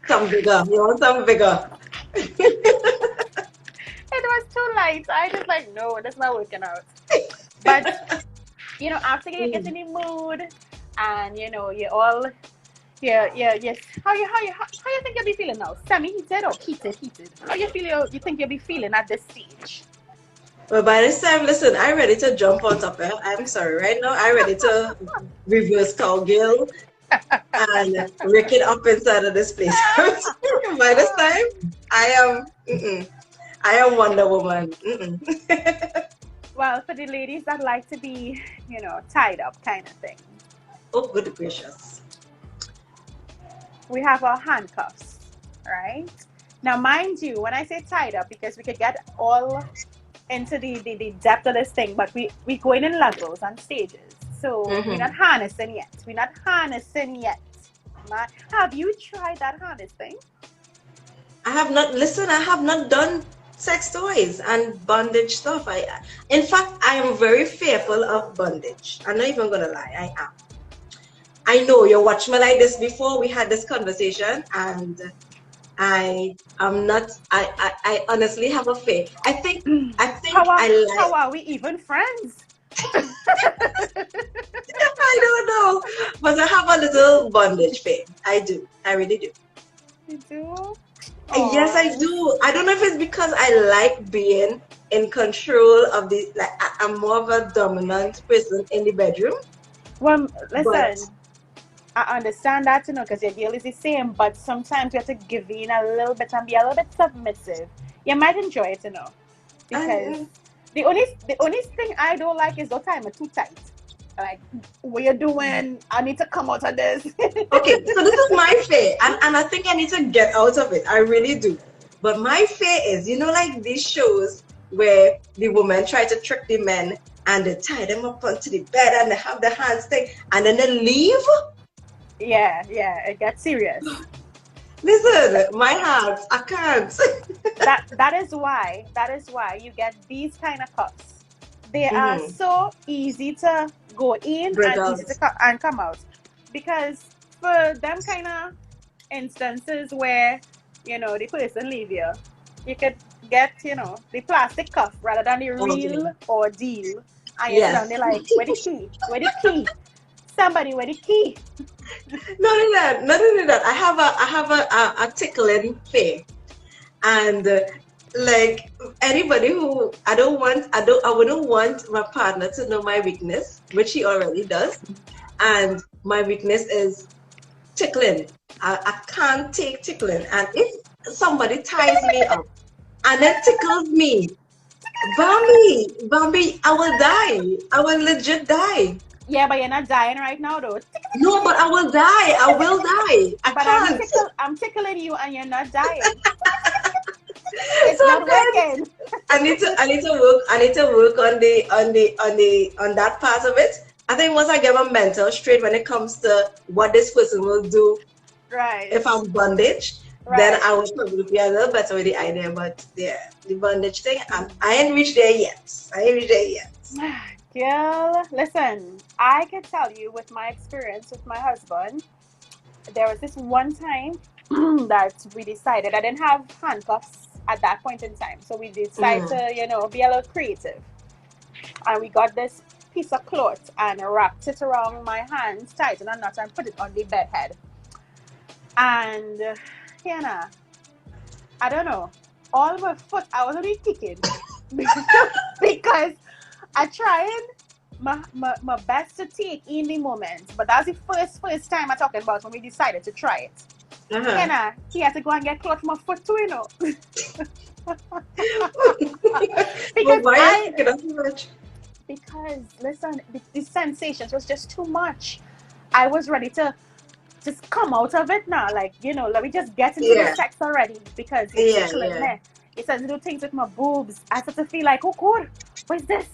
Some bigger. You want some bigger. It was too light. I just like, no, that's not working out. But after you get in the mood, and you're all yes. How you think you'll be feeling now? Semi-heated or heated? How you think you'll be feeling at this stage? Well, by this time, listen, I'm ready to jump on top of it. I'm sorry, right now, I'm ready to reverse cowgirl and rick it up inside of this place. By this time, I am Wonder Woman. Well, for the ladies that like to be, tied up kind of thing. Oh, good gracious. We have our handcuffs, right? Now, mind you, when I say tied up, because we could get all into the depth of this thing, but we going in levels and stages. So we're not harnessing yet. Have you tried that harness thing? I have not done sex toys and bondage stuff. In fact, I am very fearful of bondage. I'm not even gonna lie, I am. I know you watched me like this before. We had this conversation, and I honestly have a fear. I think how are we even friends? I don't know, but I have a little bondage fear. I do. I really do. You do? Yes, I do. I don't know if it's because I like being in control of the. Like, I'm more of a dominant person in the bedroom. Well, listen. I understand that, because your deal is the same, but sometimes you have to give in a little bit and be a little bit submissive. You might enjoy it, because the only thing I don't like is the time too tight. Like, what you doing? I need to come out of this. Okay, so this is my fear, and I think I need to get out of it. I really do. But my fear is, like these shows where the women try to trick the men and they tie them up onto the bed and they have the hands thing and then they leave. Yeah, it gets serious. Listen, my heart, I can't. That is why you get these kind of cups. They are so easy to go in Break and out. easy to and come out, because for them kind of instances where the person leave you, you could get the plastic cup rather than the real ordeal, and you sit down Yes. there like, where the key, somebody, where the key. Not only that, I have a tickling fear, and like anybody who I wouldn't want my partner to know my weakness, which he already does, and my weakness is tickling. I can't take tickling, and if somebody ties me up and then tickles me, Bambi, I will die. I will legit die. Yeah, but you're not dying right now though. No, but I will die. I will die. I But can't. I'm tickling you and you're not dying. It's So not then working. I need to work on that part of it. I think once I get my mental straight when it comes to what this person will do Right. if I'm bondage, then Right. I will probably be a little better with the idea. But yeah, the bondage thing, I ain't reached there yet. Girl, listen, I can tell you with my experience with my husband, there was this one time that we decided, I didn't have handcuffs at that point in time. So we decided to, be a little creative. And we got this piece of cloth and wrapped it around my hands, tightened a knot, and put it on the bed head. And, I don't know, all my foot, I was only kicking because I tried my best to take in the moment. But that's the first time I'm talking about when we decided to try it. He had to go and get cloth for my foot too, Because why are you thinking so much? Because listen, the sensations was just too much. I was ready to just come out of it now, like let me just get into the sex already, because it's tickling me. It says little things with my boobs. I start to feel like, oh god, where's this?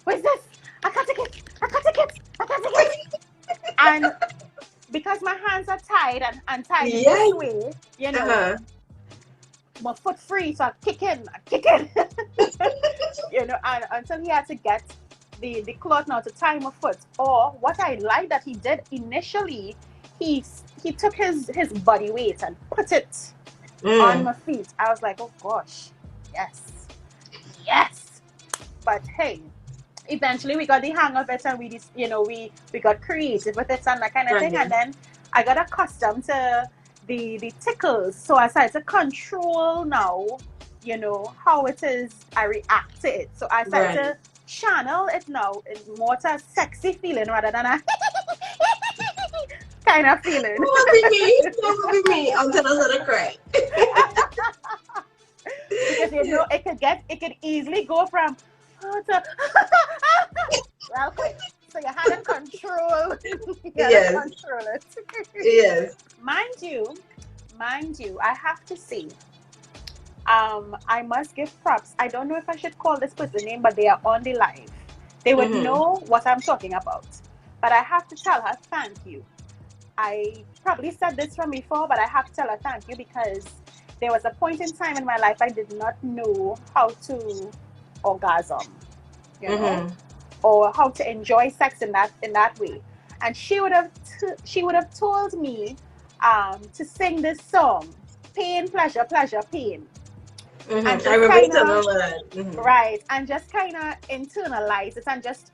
I can't take it. And because my hands are tied and tied this way, my foot free, so I kick in, and until he had to get the cloth now to tie my foot. Or what I like that he did initially, he took his body weight and put it on my feet. I was like, oh gosh, yes. But hey, eventually we got the hang of it, and we got creative with it and that kind of thing. And then I got accustomed to the tickles, so I started to control now, how it is I react to it. So I started to channel it now in more to a sexy feeling rather than a kind of feeling. Don't be me until I start to cry. Because it could easily go from to real quick. So you had to control. Control it. Yes. Mind you, I have to say, I must give props. I don't know if I should call this person name, but they are on the live. They would know what I'm talking about. But I have to tell her thank you. I probably said this from before, but I have to tell her thank you, because there was a point in time in my life I did not know how to orgasm, or how to enjoy sex in that way. And she would have told me to sing this song, pain, pleasure, pleasure, pain. And I remember that. Right, and just kind of internalize it, and just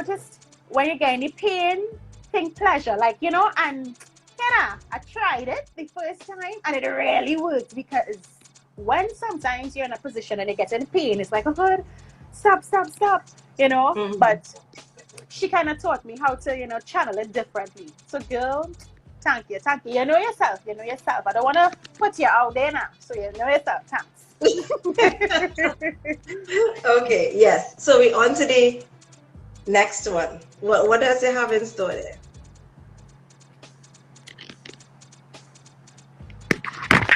just when you get any pain, think pleasure, and I tried it the first time and it really worked, because when sometimes you're in a position and you get in pain, it's like, oh god, stop, but she kind of taught me how to channel it differently. So girl, thank you. You know yourself. I don't want to put you out there now, so you know yourself. Thanks. Okay, yes, so we're on to the next one. What does it have in store there?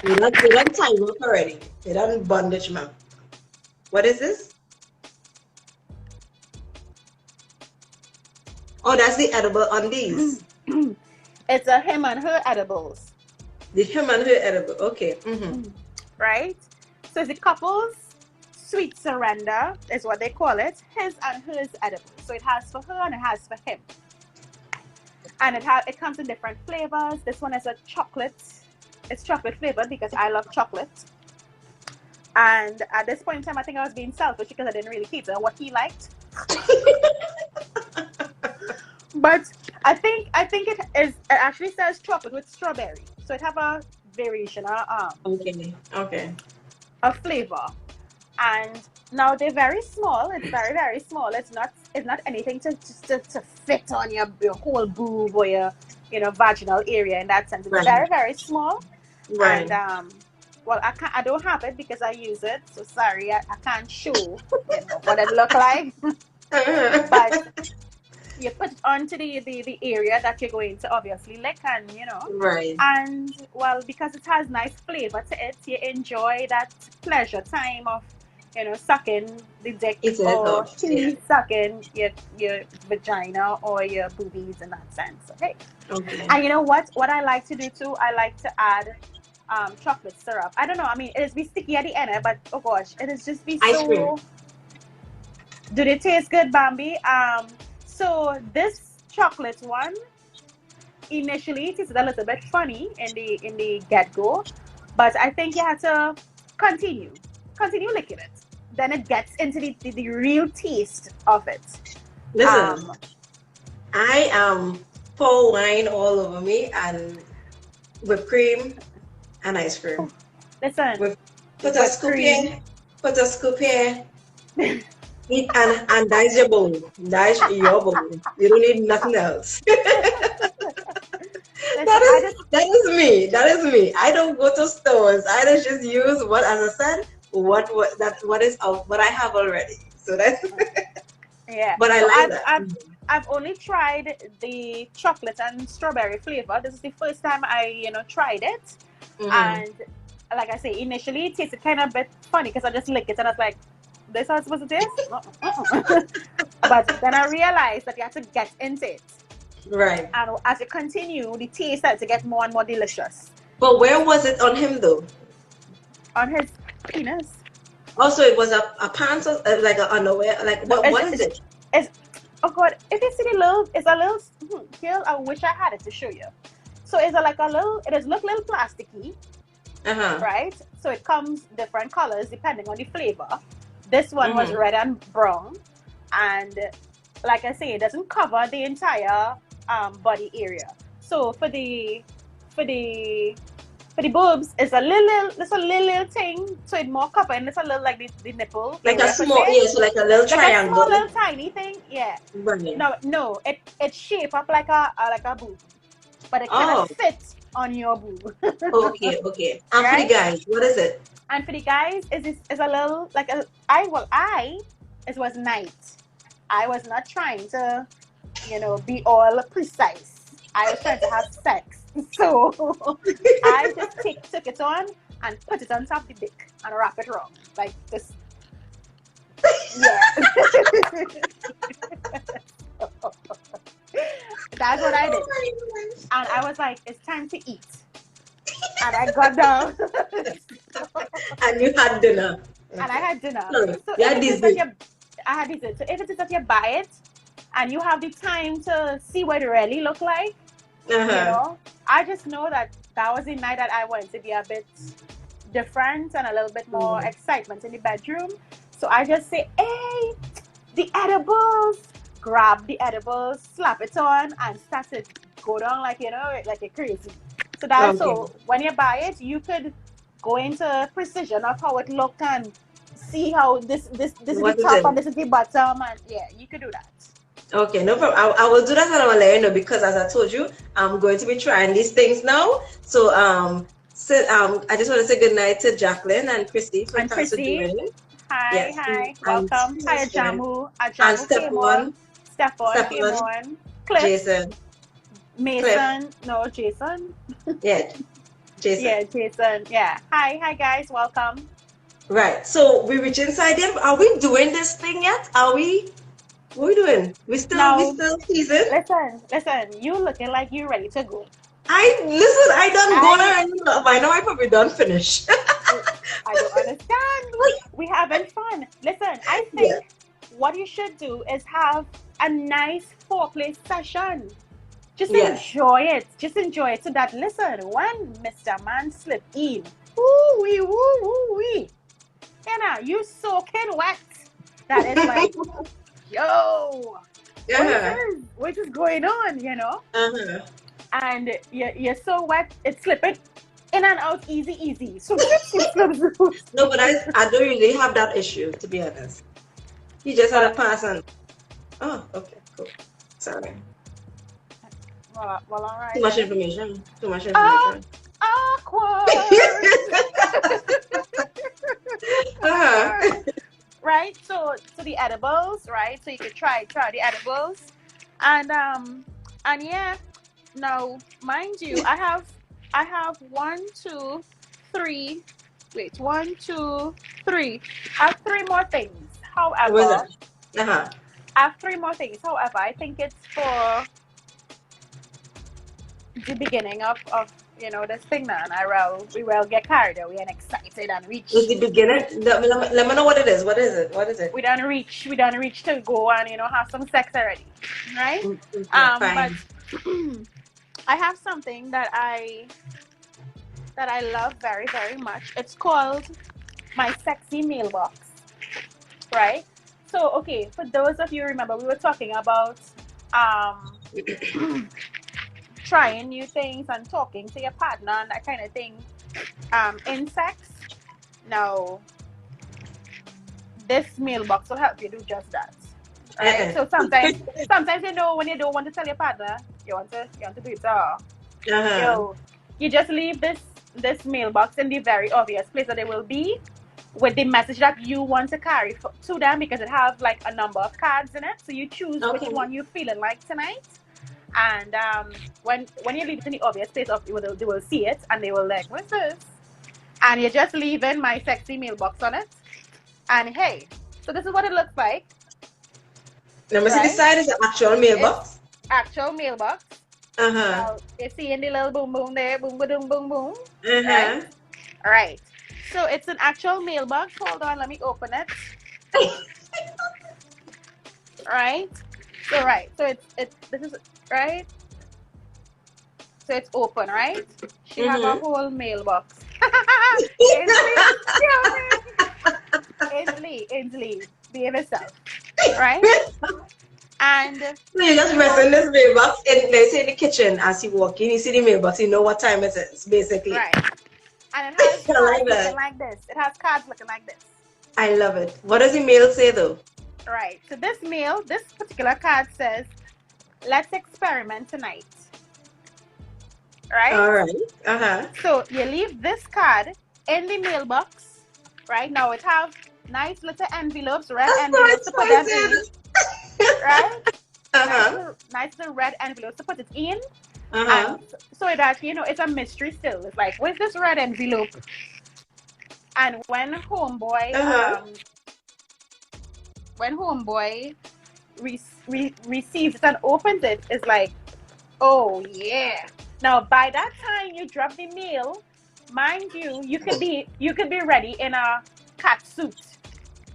We don't time up already. We don't bondage, ma'am. What is this? Oh, that's the edible undies. It's a him and her edibles. The him and her edible. Okay. Right? So it's the couple's sweet surrender is what they call it. His and hers edible. So it has for her and it has for him. And it comes in different flavors. This one is a chocolate. It's chocolate flavored because I love chocolate. And at this point in time, I think I was being selfish because I didn't really cater what he liked. But I think it actually says chocolate with strawberry. So it have a variation of flavor. And now they're very small. It's very, very small. It's not anything to fit on your whole boob or your vaginal area in that sense. It's very, very small. Right. And well, I don't have it because I use it. So sorry, I can't show what it look like. But you put it onto the area that you're going to obviously lick, and right. And well, because it has nice flavor to it, you enjoy that pleasure time of sucking the dick or sucking your vagina or your boobies in that sense. Okay. And you know what I like to do too, I like to add chocolate syrup. I don't know, I mean, it is be sticky at the end, but oh gosh, it is just be ice so cream. Do they taste good, Bambi? So this chocolate one initially tasted a little bit funny in the get-go, but I think you have to continue licking it. Then it gets into the real taste of it. Listen, I pour wine all over me and whipped cream and ice cream. Listen, put a scoop here. Eat and that's your bowl. That's your bowl. You don't need nothing else. That is me. I don't go to stores. I just use what I have already. So that's yeah. But I like that. I've only tried the chocolate and strawberry flavor. This is the first time I tried it, and like I say, initially it tasted kind of a bit funny because I just licked it and I was like, this how it's supposed to taste? But then I realized that you have to get into it. Right. And as you continue, the taste started to get more and more delicious. But where was it on him though? On his penis. Also, it was a pants or like an underwear. Like what is it? Oh God! If you see it's a little. Here, I wish I had it to show you. So it's it does look a little plasticky. Right. So it comes different colors depending on the flavor. This one was red and brown, and like I say, it doesn't cover the entire body area. So for the boobs, it's a little thing, so it more cover, and it's a little like the nipple. Like a small, so like a little triangle. Like a small little tiny thing, yeah. Right. No, it shape up like a boob, but it cannot fit on your boob. Okay. And for the guys, what is it? And for the guys, is a little like it was night. I was not trying to, be all precise. I was trying to have sex. So I just took it on and put it on top of the dick and wrap it around. Like this. Yeah. That's what I did. And I was like, it's time to eat. And I got down. And you had dinner. And I had dinner. So I had dessert. So if it is that you buy it and you have the time to see what it really look like, I just know that was the night that I wanted to be a bit different and a little bit more excitement in the bedroom. So I just say, hey, the edibles. Grab the edibles, slap it on, and start to go down like a crazy. So that's so when you buy it, you could go into precision of how it looked and see how this is the top and this is the bottom, and yeah, you could do that. Okay, no problem. I will do that, and I will let you know, because as I told you, I'm going to be trying these things now. So I just want to say good night to Jacqueline and Christy. And Christy, hi, welcome. Hi, Ajamu. And Stefan came on. Cliff. Jason. Mason. Cliff. No, Jason. Yeah, Jason. Yeah, Jason. Yeah. Hi, guys. Welcome. Right. So we reach inside them. Are we doing this thing yet? Are we? What are we doing? We still teasing? Listen. You looking like you ready to go. I done go there and by now I probably done finish. I don't understand. We having fun. Listen, I think what you should do is have a nice foreplay session. Just enjoy it. Just enjoy it. So that, listen, when Mr. Man slip in, woo-wee, woo-wee, you know, you soaking wet. That is like, yo, what is going on, you know? And you're so wet, it's slipping in and out easy. So no, but I don't really have that issue, to be honest. You just had a pass on. Oh, okay, cool. Sorry. Well, all right. Too much information. Awkward. Right. So the edibles, right? So you could try the edibles, and yeah. Now, mind you, I have 1, 2, 3. Wait, 1, 2, 3. I have 3 more things. However, I have 3 more things. However, I think it's for the beginning of you know, this thing now, and we will get carried away and excited and reach. It's the beginning. Let me know what it is. What is it? We done reach to go and, you know, have some sex already, right? But I have something that I love very, very much. It's called my sexy mailbox, right? So, okay, for those of you remember, we were talking about trying new things and talking to your partner and that kind of thing in sex. Now, this mailbox will help you do just that. Right? So sometimes you know, when you don't want to tell your partner, you want to do it all. You just leave this mailbox in the very obvious place that it will be, with the message that you want to carry to them, because it has like a number of cards in it. So you choose which one you're feeling like tonight. And when you leave it in the obvious place, they will see it and they will like, what's this? And you just leave in my sexy mailbox on it. And hey, so this is what it looks like. Let me see, the side is an actual mailbox. It's actual mailbox. So you see in the little boom boom there, boom boom boom boom. Right? All right. So it's an actual mailbox. Hold on, let me open it. Right. So it's this is right. So it's open, right? She has a whole mailbox. Ainsley, behave yourself, right? And so you just pressing this mailbox in, let's say, in the kitchen as you walk in, you see the mailbox, you know what time it is, basically. Right. And it has cards looking like this. It has cards looking like this. I love it. What does the mail say though? Right. So this particular card says, let's experiment tonight. Right? All right. So you leave this card in the mailbox. Right? Now it has nice little envelopes, red envelopes to put them in. Right? Nice little red envelopes to put it in. And so it actually, you know, it's a mystery still. It's like, where's this red envelope? And when homeboy receives it and opens it, it's like, oh yeah. Now by that time you drop the mail, mind you, you could be ready in a cat suit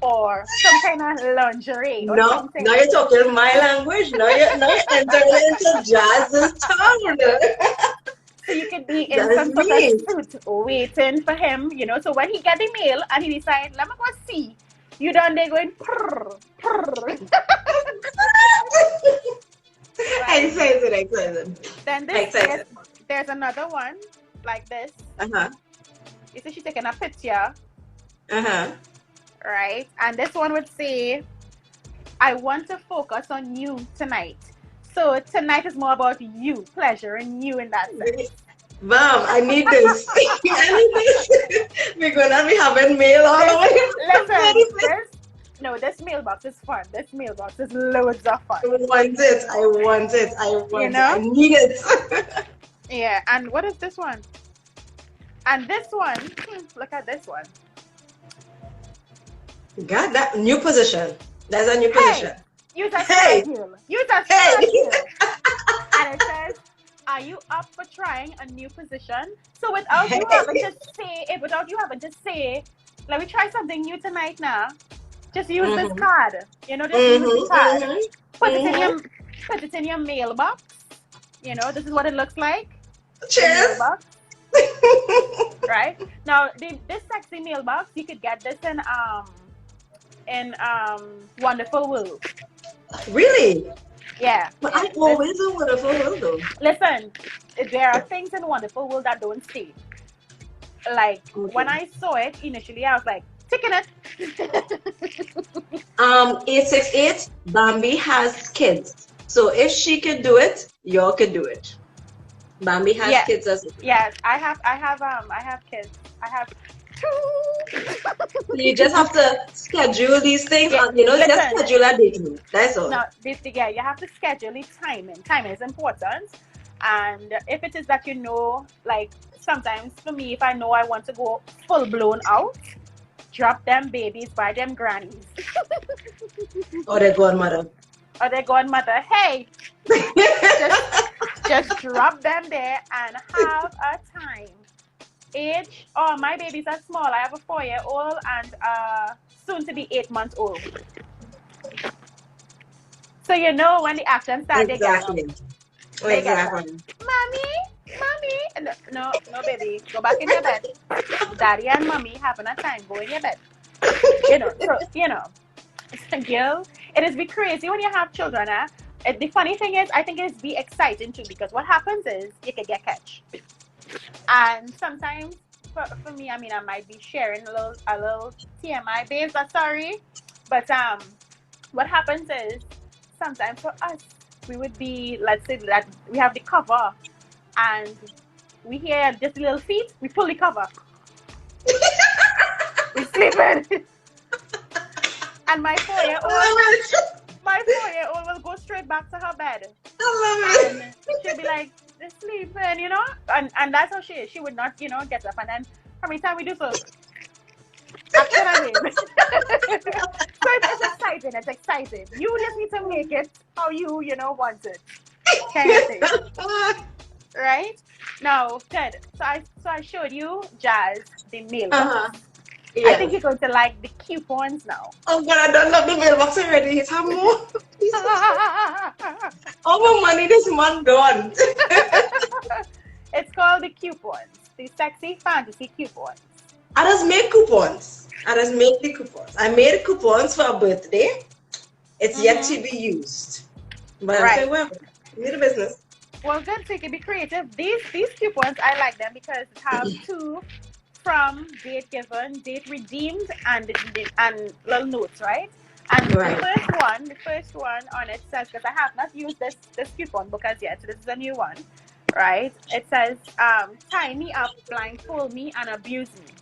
or some kind of lingerie or something. Now you're talking my language. Now you're entering into Jazz's tongue. So you could be in some sort of suit waiting for him, you know. So when he get the mail and he decides, let me go see, you done there going prrr, prrr. Right? Excited. Then there's another one like this. You see she's taking a picture. Right? And this one would say, I want to focus on you tonight. So tonight is more about you, pleasure, and you in that sense. Mom, I need this. We're gonna be having mail all the way. Listen, this mailbox is fun. This mailbox is loads of fun. I want it. You know? I need it. Yeah, and what is this one? And this one, look at this one. God, that new position. That's a new position. Use a heel. And it says, Are you up for trying a new position? So without you having to say, let me try something new tonight now. Just use this card. You know, just use the card. Put it in your mailbox. You know, this is what it looks like. Cheers. Mailbox. Right? Now this sexy mailbox, you could get this in Wonderful World. Really? Yeah. But I always a Wonderful World though. Listen, there are things in Wonderful World that don't stay. Like when I saw it initially, I was like, taking it. 868 Bambi has kids. So if she can do it, y'all can do it. Bambi has kids as well. Yes, I have kids. I have 2. You just have to schedule these things. Yeah, you know, listen, just schedule a date. That's all. No, you have to schedule it. Timing is important. And if it is that you know, like sometimes for me, if I know I want to go full blown out, drop them babies by them grannies. Or their godmother. Hey, just drop them there and have a time. Age, my babies are small. I have a 4-year-old and soon to be 8 months old. So you know when the action starts, exactly. Mommy. No, baby, go back in your bed. Daddy and mommy having a time. Go in your bed. Girl, it is be crazy when you have children. The funny thing is, I think it is be exciting too, because what happens is you can get catch. And sometimes for me, I mean, I might be sharing a little TMI, babes. I'm sorry, but what happens is sometimes for us, we would be, let's say that we have the cover, and we hear just little feet. We pull the cover. We sleeping, and my 4-year-old will go straight back to her bed. And she'll be like, they're sleeping, you know? And that's how she is. She would not, get up. And then how many times we do so? Action again. So it's exciting. You just need to make it how you want it. Kind of thing. Right? Now, Ted, so I showed you Jazz, the mailbox. Yeah. I think you're going to like the coupons now. Oh God, I don't love the mailbox already. It's how more. All my money this month gone. It's called the coupons. The sexy fantasy coupons. I just make coupons. I just make the coupons. I made coupons for a birthday. It's yet to be used. But I say, well, need a business. Well, good. So you can be creative. These coupons, I like them because it has 2 from date given, date redeemed, and little notes, right? And the first one on it says, because I have not used this coupon because yet, so this is a new one, right? It says, tie me up, blindfold me, and abuse me.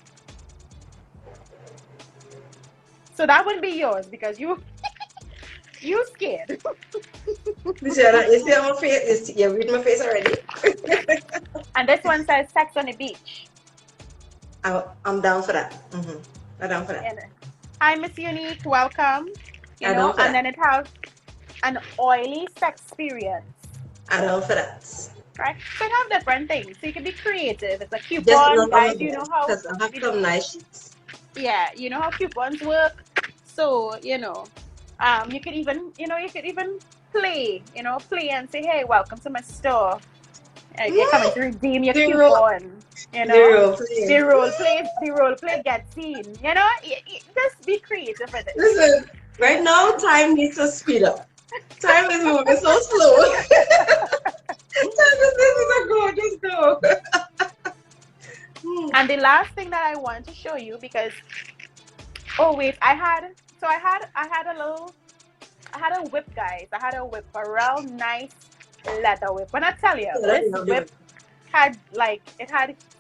So that wouldn't be yours because you scared. You see my face? You read my face already. And this one says sex on the beach. I'm down for that. I'm down for that. Hi, Miss Unique. Welcome. And then it has an oily sex experience. I'm down for that. Right? So it have different things. So you can be creative. It's a coupon, guys. You know how. Because I have some nice sheets. Yeah, you know how coupons work. So you could even play and say, hey, welcome to my store. You're coming to redeem your coupon. The role play gets seen. Just be creative with it. Listen, right now time needs to speed up. Time is moving so slow. Time is just go. And the last thing that I want to show you, because I had a whip, guys. I had a whip, a real nice leather whip. When I tell you, this whip had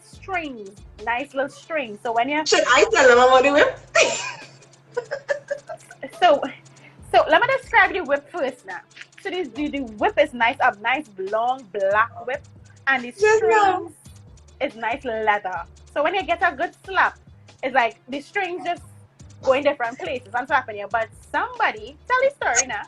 strings, nice little strings. So when you should I tell them about the whip? So let me describe the whip first now. So the whip is nice, a nice long black whip, and the strings is nice leather. So when you get a good slap, it's like the strings just going different places and slapping you. But somebody tell the story now.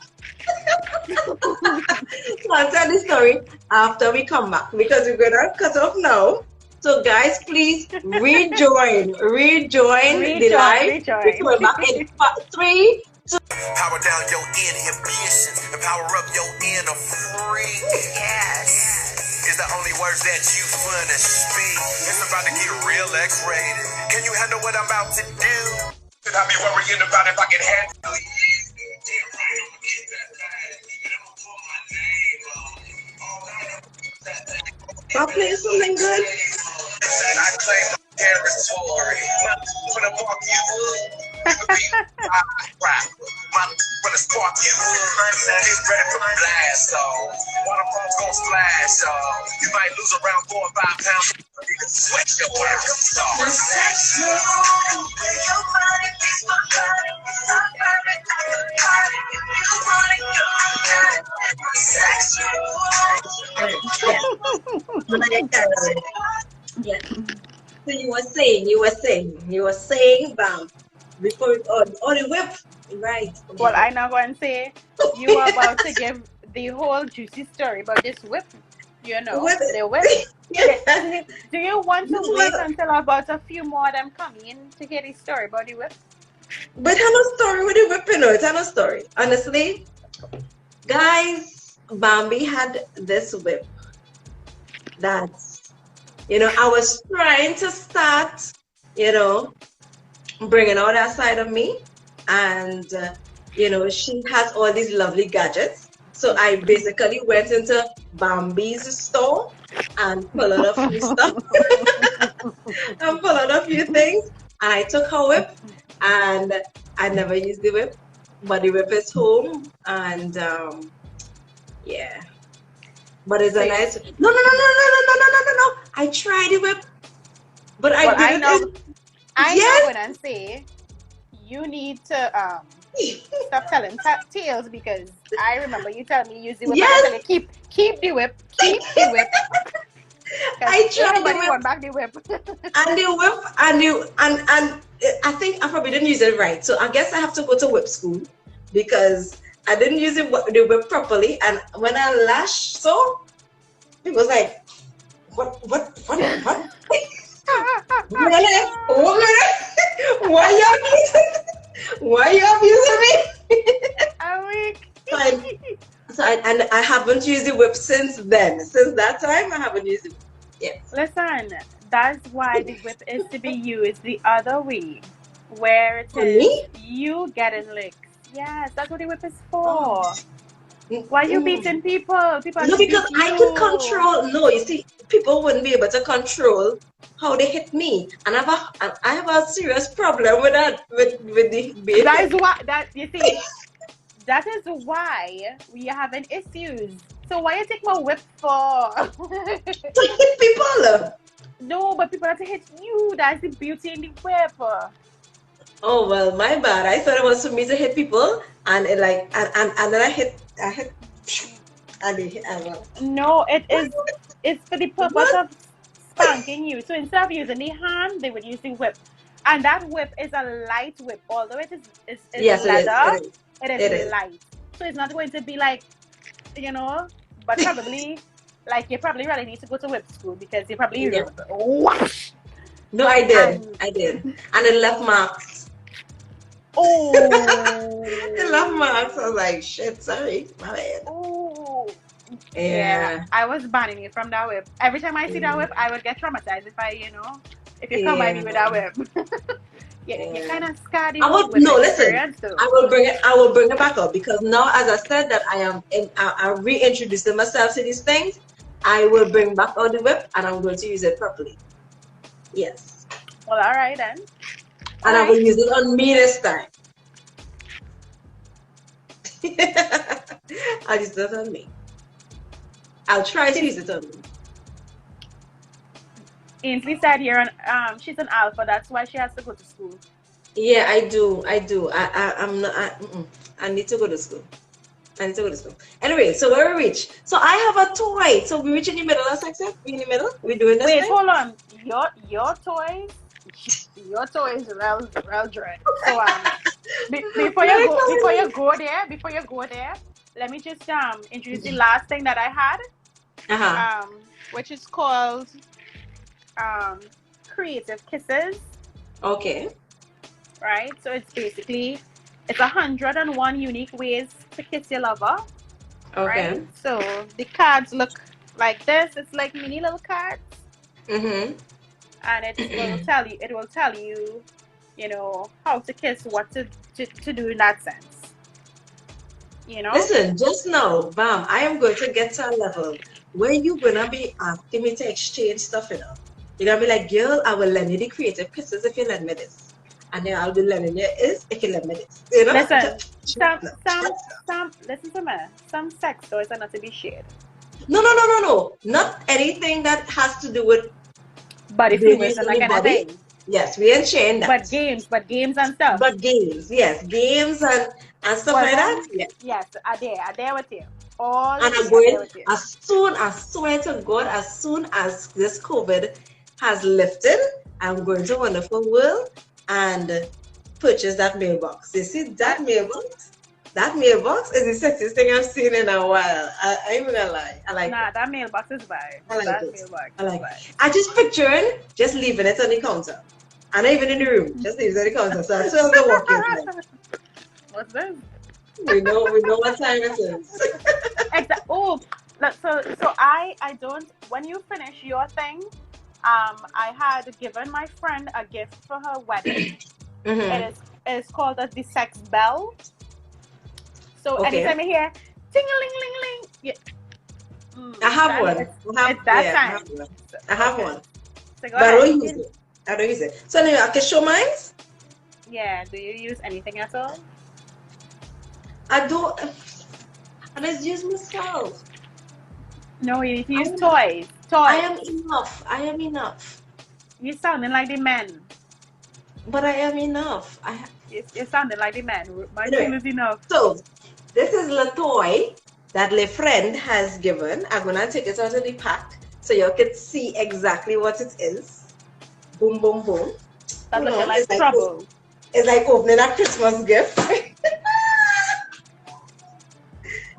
So I'll tell the story after we come back because we're gonna cut off now. So guys, please rejoin the live. We're coming back in 3. Power down your inhibitions and power up your inner freak. Yes. Is the only words that you finna speak. It's about to get real X-rated. Can you handle what I'm about to do? Should I be worrying about if I can handle it? I'll play something good. I claim my territory. For the fuck you when the spark you get ready for the blast off. While the phone's gon' splash off. You might lose around 4 or 5 pounds. You can sweat your ass off. Yeah. So you were saying, Bam, before the whip, right? Well, I now go and say you are about to give the whole juicy story about this whip. You know, the whip. Yeah. Do you want to wait until about a few more of them come in to hear the story about the whip? But tell no story with the whip, you know. Tell no story. Honestly, guys, Bambi had this whip that, you know, I was trying to start, you know, bringing out that side of me. And, you know, she has all these lovely gadgets. So I basically went into Bambi's store and pulled out a few stuff. And pulled out a few things. And I took her whip and I never used the whip. But the whip is home. And, yeah. But it's a nice. No. I tried the whip, but I didn't. I know what I'm saying. You need to stop telling tales because I remember you telling me use the whip. Yes. And you keep the whip, keep the whip. I tried the whip. Want back the whip. And the whip, and I think I probably didn't use it right. So I guess I have to go to whip school because I didn't use the whip properly. And when I lashed, so it was like, what? Why you abusing me? I'm weak. So I haven't used the whip since then. Since that time, I haven't used it. Yes. Listen, that's why the whip is to be used the other way, where it is you getting licks. Yes, that's what the whip is for. Why are you beating people? No, because I could control. No, you see, people wouldn't be able to control how they hit me, and I have a serious problem with that. With the baby. That is why you see. That is why we are having issues. So why you take my whip for? To hit people. No, but people have to hit you. That's the beauty in the whip. Oh well, my bad. I thought it was for me to hit people, and it like and then I hit and they hit as well. No, it's for the purpose of spanking you. So instead of using the hand, they would use the whip. And that whip is a light whip, although it is yes, leather, it It is is. light. So it's not going to be like, you know, but probably like you probably really need to go to whip school because you probably whoosh. No, I did. And it left marks. Oh, It left marks. I was like, shit, sorry, my bad. Oh, Yeah. I was banning you from that whip. Every time I see that whip, I would get traumatized if you come by me with that whip. You kind of scarred you. I will bring it back up because now, as I said that I'm reintroducing myself to these things, I will bring back all the whip and I'm going to use it properly. Yes. Well, all right then. And I will use it on me this time. I'll use it on me. I'll try to use it on me. Ainsley said here, she's an alpha. That's why she has to go to school. Yeah, I do. I'm not. I need to go to school. Anyway, so where we reach? So I have a toy. So we reach in the middle of section. We in the middle. We doing this. Wait, thing? hold on. Your toys. Your toe is real dread. So before you go there, let me just introduce the last thing that I had, which is called creative kisses. Okay. Right? So it's 101 unique ways to kiss your lover. Okay. Right? So the cards look like this. It's like mini little cards. Mm-hmm. And it will tell you, you know, how to kiss, what to do in that sense. You know? Listen, just now, bam, I am going to get to a level where you're gonna be asking me to exchange stuff, you know. You're gonna be like, girl, I will lend you the creative kisses if you lend me this. And then I'll be lending you this if you lend me this. You know? Listen, listen to me. Some sex toys are not to be shared. No. Not anything that has to do with body fluids and that kind of thing. Yes, we ain't sharing that. But games and stuff. But games, yes. Games and stuff like that. Yes, I dare with you. And I'm going, as soon, I swear to God, as soon as this COVID has lifted, I'm going to Wonderful World and purchase that mailbox. You see that mailbox? That mailbox is the sexiest thing I've seen in a while. I ain't gonna lie. I like it. That mailbox is vibe. I like it. I just picturing just leaving it on the counter. I'm not even in the room. Just leave it on the counter. So I still have to walk in. What's this? We know what time it is. Exactly. Oh, so I don't. When you finish your thing, I had given my friend a gift for her wedding. It is called the sex bell. So anytime you hear ting-a-ling-ling-ling, I have one. It's that time. I have one. So but I don't use it. So anyway, I can show mine. Yeah. Do you use anything at all? I don't. I just use myself. No, you need to use toys. I am enough. You're sounding like the men. But I am enough. You're sounding like the men. My team is enough. So, this is the toy that the friend has given. I'm going to take it out of the pack so you can see exactly what it is. Boom, boom, boom. That's like trouble. It's like opening a Christmas gift.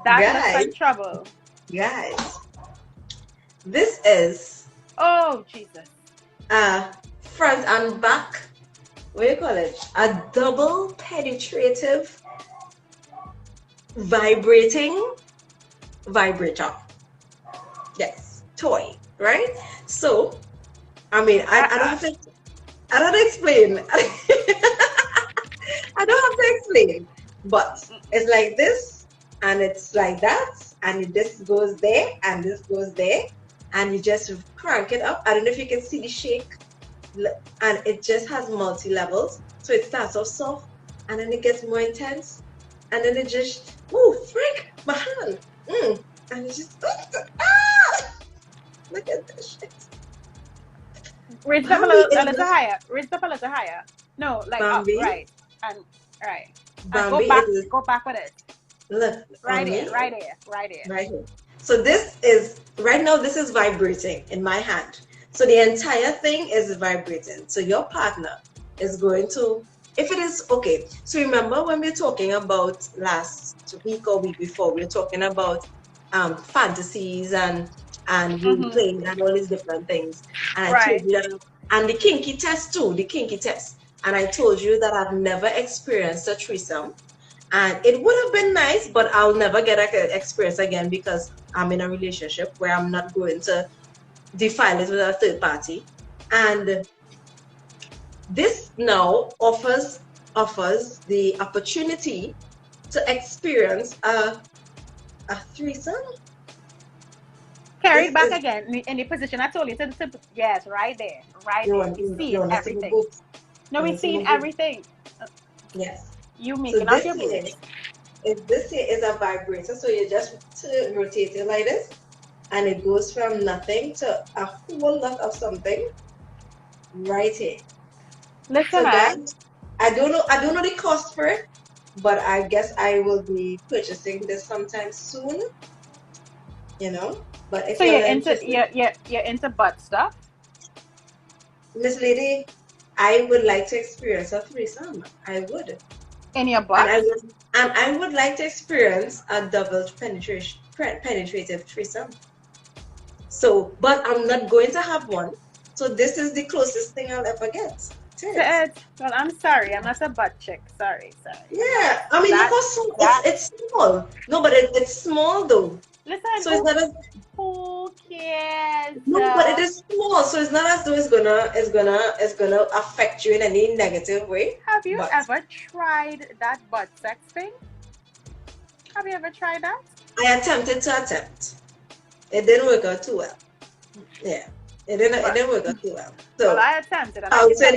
That's like trouble. Guys, this is... Oh, Jesus. Front and back. What do you call it? A double penetrative vibrating vibrator. Yes, toy, right? So, I mean, I don't have to explain. I don't have to explain, but it's like this, and it's like that, and this goes there, and this goes there, and you just crank it up. I don't know if you can see the shake. And it just has multi-levels. So it starts off soft and then it gets more intense. And then it just, frick, my hand. And it just, look at this shit. Raise it up a little higher. Raise it up a little higher. No, like Bambi. Up, right. And right. Bambi, and go back with it. Look. Right here. So this is, right now this is vibrating in my hand. So the entire thing is vibrating. So your partner is going to, if it is, okay. So remember when we were talking about last week or week before, we were talking about fantasies and you playing and all these different things. And I told you that, and the kinky test too, And I told you that I've never experienced a threesome. And it would have been nice, but I'll never get an experience again because I'm in a relationship where I'm not going to defile it with a third party. And this now offers the opportunity to experience a threesome. Carry it back again in the position I told you to yes, right there. We've seen everything. No, we've seen everything. Yes. You making out your boobs. If this here is a vibrator, so you just rotate it like this. And it goes from nothing to a whole lot of something right here. Listen, so guys, I don't know the cost for it, but I guess I will be purchasing this sometime soon. You know, but if so you're into butt stuff, Miss Lady, I would like to experience a threesome. I would. In your And butt? I would like to experience a double penetrative threesome. So, but I'm not going to have one. So this is the closest thing I'll ever get to it. Well, I'm sorry. I'm not a butt chick. Sorry. Yeah, I mean, it's small. No, but it's small though. Listen, So it's not as who cares? no, but it is small. So it's not as though it's gonna affect you in any negative way. Have you ever tried that butt sex thing? Have you ever tried that? I attempted to attempt. It didn't work out too well. Yeah, it didn't work out too well. So Well, I attempted, and I can tell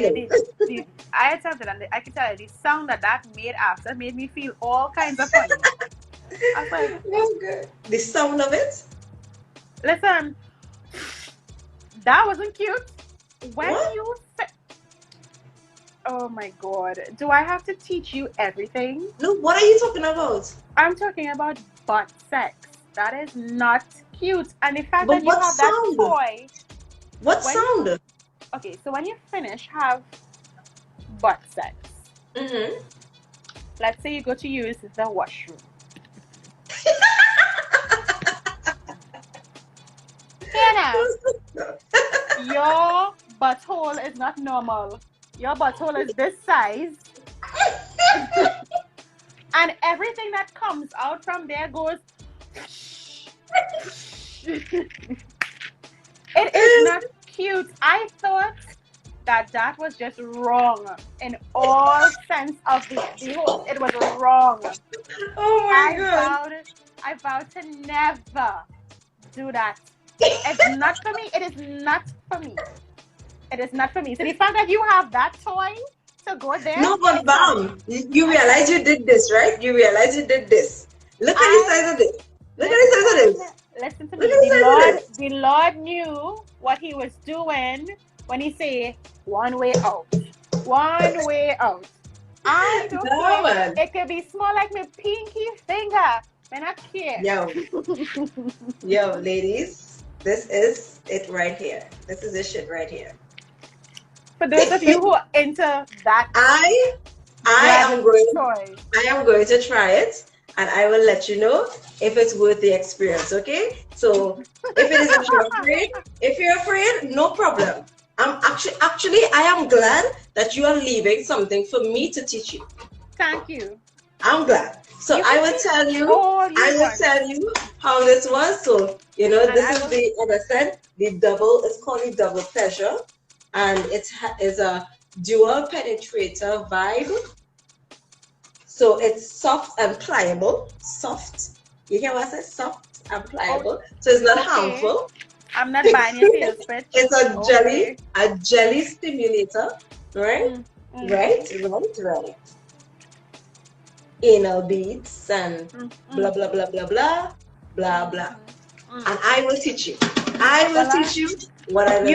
you. I attempted, and I can tell you the sound that made after made me feel all kinds of funny. I was like, oh, good. The sound of it. listen, that wasn't cute. When What? you oh my god, do I have to teach you everything? No, what are you talking about? I'm talking about butt sex. That is not cute. And the fact But that you what have sound? that toy. What When- sound? Okay, so when you finish, have butt sex. Mm-hmm. Let's say you go to use the washroom. Hannah, your butthole is not normal. Your butthole is this size. And everything that comes out from there goes. It is not cute. I thought that was just wrong in all sense of the whole. It was wrong. Oh my god. I vowed to never do that. It's not for me. It is not for me. It is not for me. So the fact that you have that toy to go there. No, but Bam, you realize you did this, right? You realize you did this. Look at the size of this. Look at the size of this. Listen to me. Look at the size of this. The Lord knew what he was doing when he said one way out. One way out. I don't No, care. man. It could be small like my pinky finger. I not care. Yo, ladies, this is it right here. This is this shit right here. For those of you who are into that I am going to try it, and I will let you know if it's worth the experience. Okay? So if it is, if you're afraid, no problem. I'm actually I am glad that you are leaving something for me to teach you. Thank you. I'm glad. So I will tell you. I will tell you how this was. So this is as I said, the double. It's called the double pleasure, and it is a dual penetrator vibe. So it's soft and pliable. Soft. You hear what I said? Soft and pliable. So it's not harmful. I'm not buying your sales pitch. It's a jelly stimulator, right? Right. Anal beads and blah blah blah blah blah blah blah. And I will teach you. I will teach you what I learned.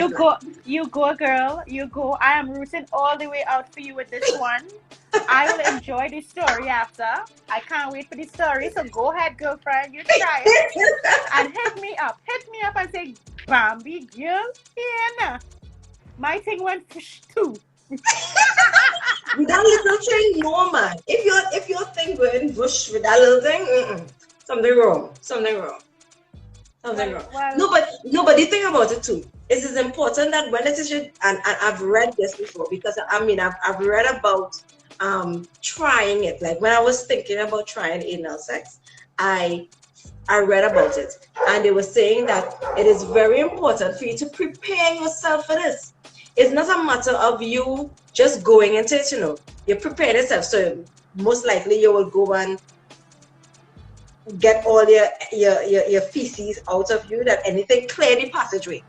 You go, girl. You go. I am rooting all the way out for you with this one. I will enjoy the story after. I can't wait for the story. So go ahead, girlfriend. You try it. And hit me up. Hit me up and say, Bambi, girl, here. My thing went push too. With that little thing, no man. If your thing going bush with that little thing, something wrong. Well, No, but the thing about it too is it's important that when it is and I've read this before, because I've read about trying it. Like when I was thinking about trying anal sex, I read about it, and they were saying that it is very important for you to prepare yourself for this. It's not a matter of you just going into it, you're preparing yourself. So most likely you will go and get all your feces out of you, that anything, clear the passageway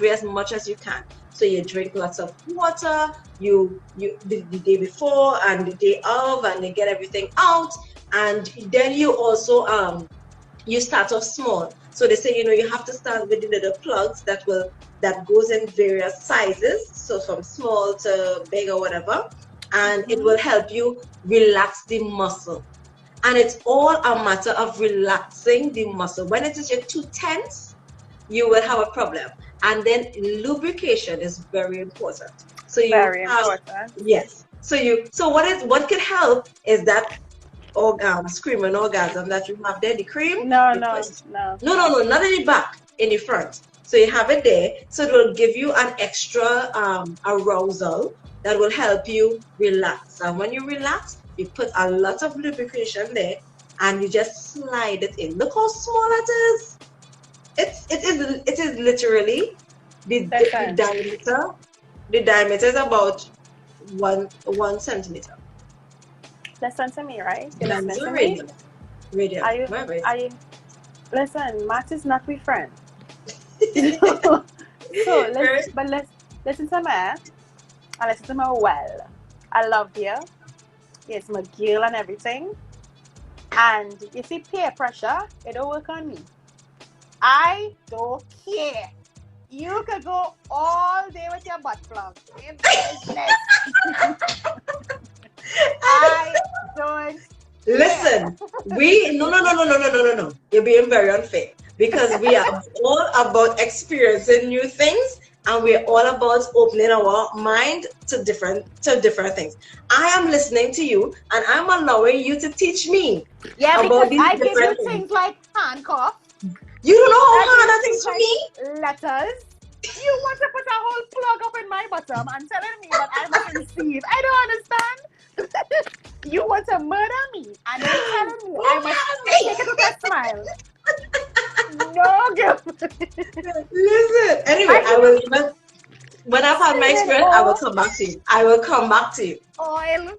as much as you can. So you drink lots of water, you the day before and the day of, and you get everything out. And then you also you start off small. So they say you have to start with the little plugs that goes in various sizes, so from small to big or whatever, and it will help you relax the muscle. And it's all a matter of relaxing the muscle. When it is you're too tense, you will have a problem. And then lubrication is very important. So you Very have, important. yes. So what could help is that screaming orgasm that you have there, the cream. No, You no, put, no, no, no, no. no, not in the back, in the front. So you have it there. So it will give you an extra arousal that will help you relax. And when you relax, you put a lot of lubrication there and you just slide it in. Look how small it is. It is literally the Listen, diameter. The diameter is about one centimeter. listen to me, right? You're listening Diameter to me? radius. Radius. Are you, Whatever it are you, listen, Matt is not my friend. So, is. let's listen to me and listen to me well. I love you. Yes, my girl and everything. And you see, peer pressure, it don't work on me. I don't care. You could go all day with your butt plug in business. I don't Listen, no. You're being very unfair because we are all about experiencing new things and we're all about opening our mind to different things. I am listening to you and I'm allowing you to teach me Yeah, about because these I give you different things like handcuffs. You don't know how I hard that give you is things for like me. letters. You want to put a whole plug up in my bottom and telling me that I must receive. I don't understand. You want to murder me and then telling me I must take it with a smile. No, girl. Listen, anyway, I will when I've had my experience, I will come back to you. I will come back to you. Oil.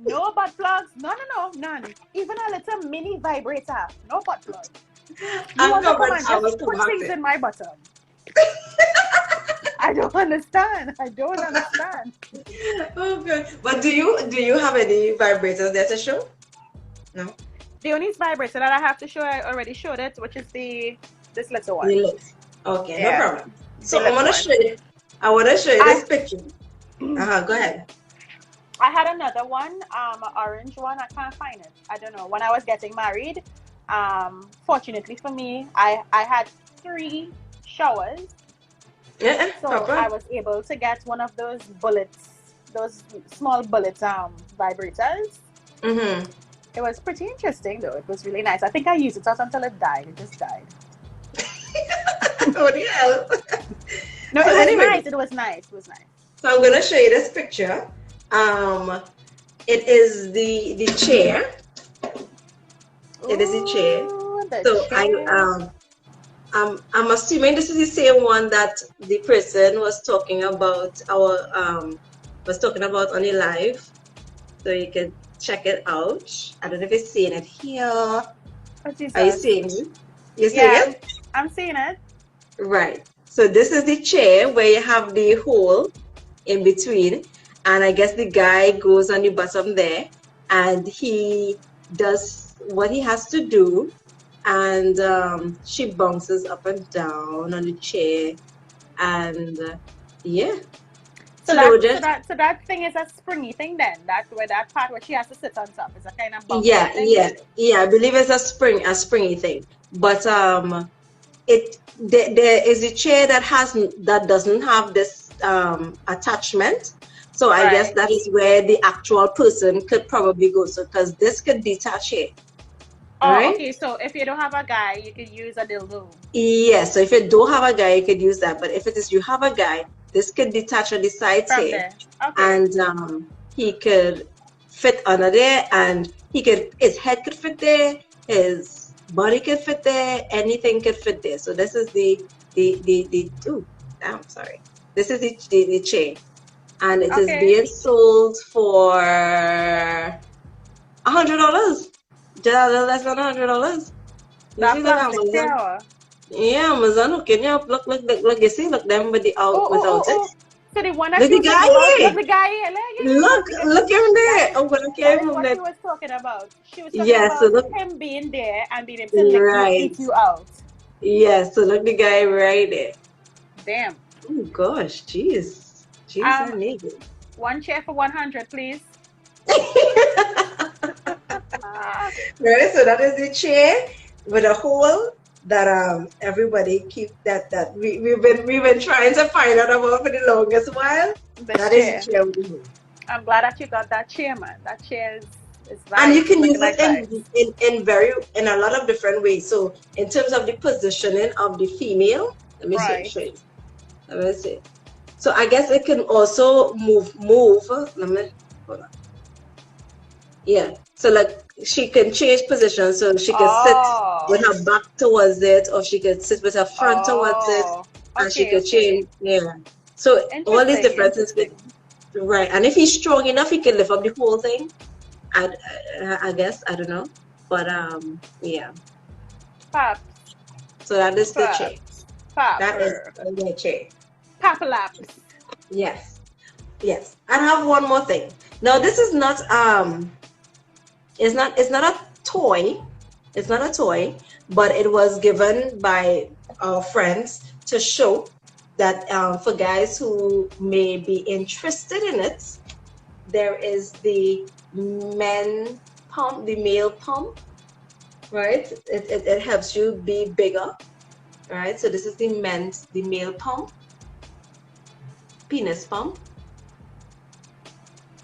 No butt plugs. No, none. Even a little mini vibrator. No butt plugs. You want to come and just put things in my bottom. I don't understand. Okay, but do you have any vibrators there to show? No. The only vibrator that I have to show, I already showed it, which is this little one. Okay, Yeah. no problem. So I want to show you. I want to show you this picture. Go ahead. I had another one, an orange one. I can't find it. I don't know. When I was getting married, fortunately for me, I had 3 showers. Yeah, so I was able to get one of those bullets, those small bullet vibrators. Mm-hmm. It was pretty interesting though. It was really nice. I think I used it out until it died. It just died. What the hell? No, So it was anyway, nice. It was nice. So I'm gonna show you this picture. It is the chair. It is the chair. So chair. I'm assuming this is the same one that the person was talking about on the live. So you can check it out. I don't know if you're seeing it here. Oh, are you seeing it? You seeing it? I'm seeing it. Right. So this is the chair where you have the hole in between, and I guess the guy goes on the bottom there and he does what he has to do, and she bounces up and down on the chair, and yeah. So that thing is a springy thing then. That part where she has to sit on top is a kind of bouncy thing. Yeah. I believe it's a springy thing. But there is a chair that doesn't have this attachment. So I guess that is where the actual person could probably go. So because this could detach here. Oh, okay. So if you don't have a guy, you could use a dildo. Yeah. So if you don't have a guy, you could use that. But if it is you have a guy, this could detach on the sides from here, okay. And he could fit under there, and his head could fit there, his body could fit there, anything could fit there. So this is the sorry. This is the chair, and it is being sold for $100. Just less than $100. Yeah, Amazon hooking you up. Look, you see, look them with the without it. So the one that look you the guy here. Look the guy here. Look him there. Oh, but okay, what she was talking about. She was talking about him being there and being able to eat you out. Yeah, so look the guy right there. Damn. Oh gosh, jeez. I need it. One chair for 100, please. Right, so that is the chair with a hole that everybody keep that we've been trying to find out about for the longest while. That is the chair with the moon. I'm glad that you got that chair, man. That chair is vibes. And you can use like it in a lot of different ways. So in terms of the positioning of the female, let me show you. Let me see. So I guess it can also move. Let me hold on. Yeah. So like she can change position, so she can sit with her back towards it, or she could sit with her front towards it, and she could change. Yeah. So all these differences. Right. And if he's strong enough, he can lift up the whole thing. I guess, I don't know, but yeah. Pop. So that is the chair. That is the chair. Papa laps. Yes. Yes. I have one more thing. Now this is not it's not a toy. It's not a toy, but it was given by our friends to show that for guys who may be interested in it, there is the men pump, the male pump, right? It helps you be bigger, right? So this is the male pump, penis pump.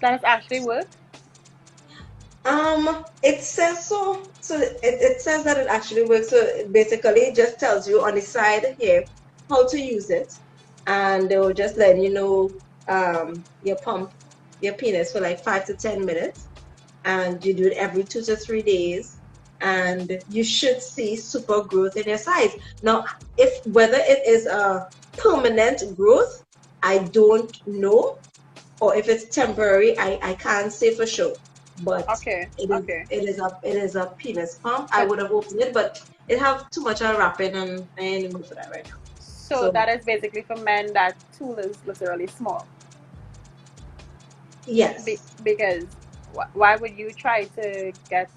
Does it actually work? It says so. So it says that it actually works. So basically, it just tells you on the side here how to use it, and they will just let you know you pump your penis for like 5 to 10 minutes, and you do it every 2 to 3 days, and you should see super growth in your size. Now, whether it is a permanent growth, I don't know, or if it's temporary, I can't say for sure. But it is a penis pump. I would have opened it, but it have too much wrapping, and I ain't in the mood for that right now. So that is basically for men that tool is literally small. Yes. Because why would you try to get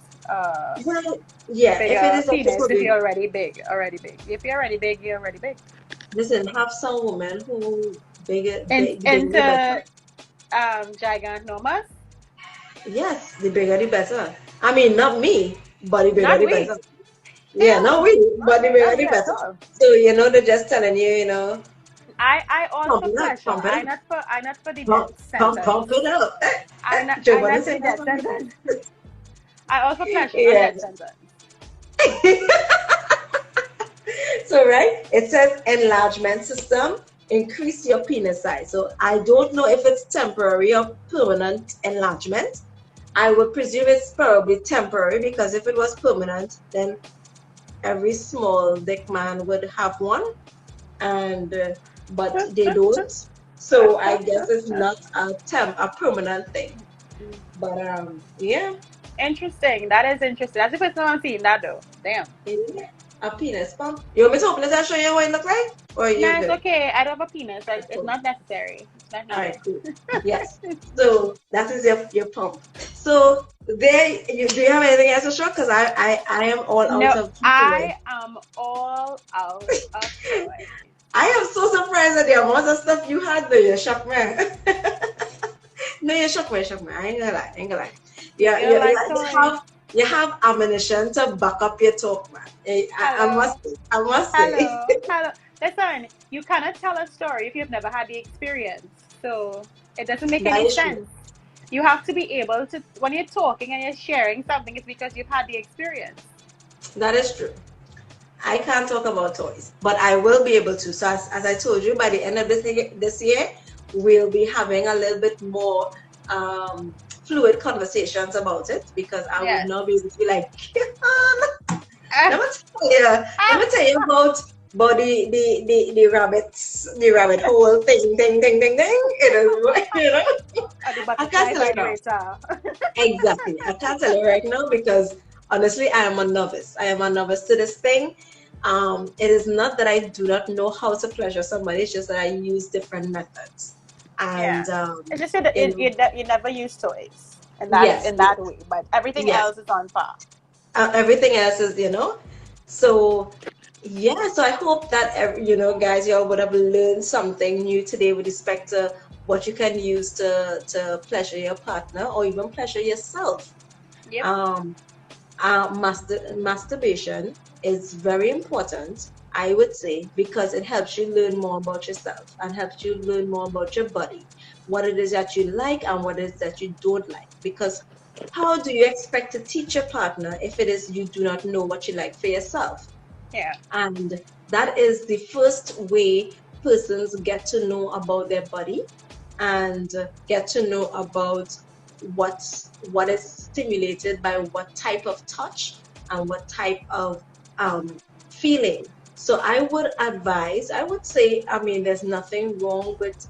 well, yeah, if it is penis if you're already big? If you're already big, you're already big. Listen, have some women who bigger gigantomas. Yes, the bigger the better. I mean, not me, but the bigger the better. Yeah, not we, but the bigger the better. So they're just telling you, I also pleasure. I not for the death sentence. Pump it up. I not for the death sentence. I also pleasure the death sentence. So right, it says enlargement system, increase your penis size. So I don't know if it's temporary or permanent enlargement. I would presume it's probably temporary, because if it was permanent, then every small dick man would have one, but they don't. So I guess it's not a permanent thing. But yeah. Interesting. That is interesting. That's the first time I'm seeing that though. Damn. Yeah. A penis pump. You want me to open it and show you what it looks like? Or no, it's okay. I don't have a penis. It's not necessary. It's not all right, cool. Yes. So that is your pump. So there, do you have anything else to show? Because I am all out of. I am all out of toys. I am so surprised at the amount of stuff you had though. You shocked me. No, you shocked me. I ain't gonna lie. Yeah, you have ammunition to back up your talk, man. I must say. Hello. Listen, you cannot tell a story if you've never had the experience. So it doesn't make any sense. True. You have to be able to, when you're talking and you're sharing something, it's because you've had the experience. That is true. I can't talk about toys, but I will be able to. So as I told you, by the end of this year, we'll be having a little bit more fluid conversations about it, because I will not be able to be like, let me tell you about the rabbit hole thing. It is, I can't tell you now. Exactly. I can't tell you right now, because honestly, I am a novice. To this thing. It is not that I do not know how to pleasure somebody, it's just that I use different methods. And it's just that you never use toys in that way, but everything else is on par. Everything else is, so so I hope that guys, y'all would have learned something new today with respect to what you can use to pleasure your partner or even pleasure yourself. Yep. Masturbation is very important, I would say, because it helps you learn more about yourself and helps you learn more about your body, what it is that you like and what it is that you don't like. Because how do you expect to teach your partner if it is you do not know what you like for yourself? Yeah. And that is the first way persons get to know about their body and get to know about what is stimulated by what type of touch and what type of feeling. So I would advise, I would say, I mean, there's nothing wrong with,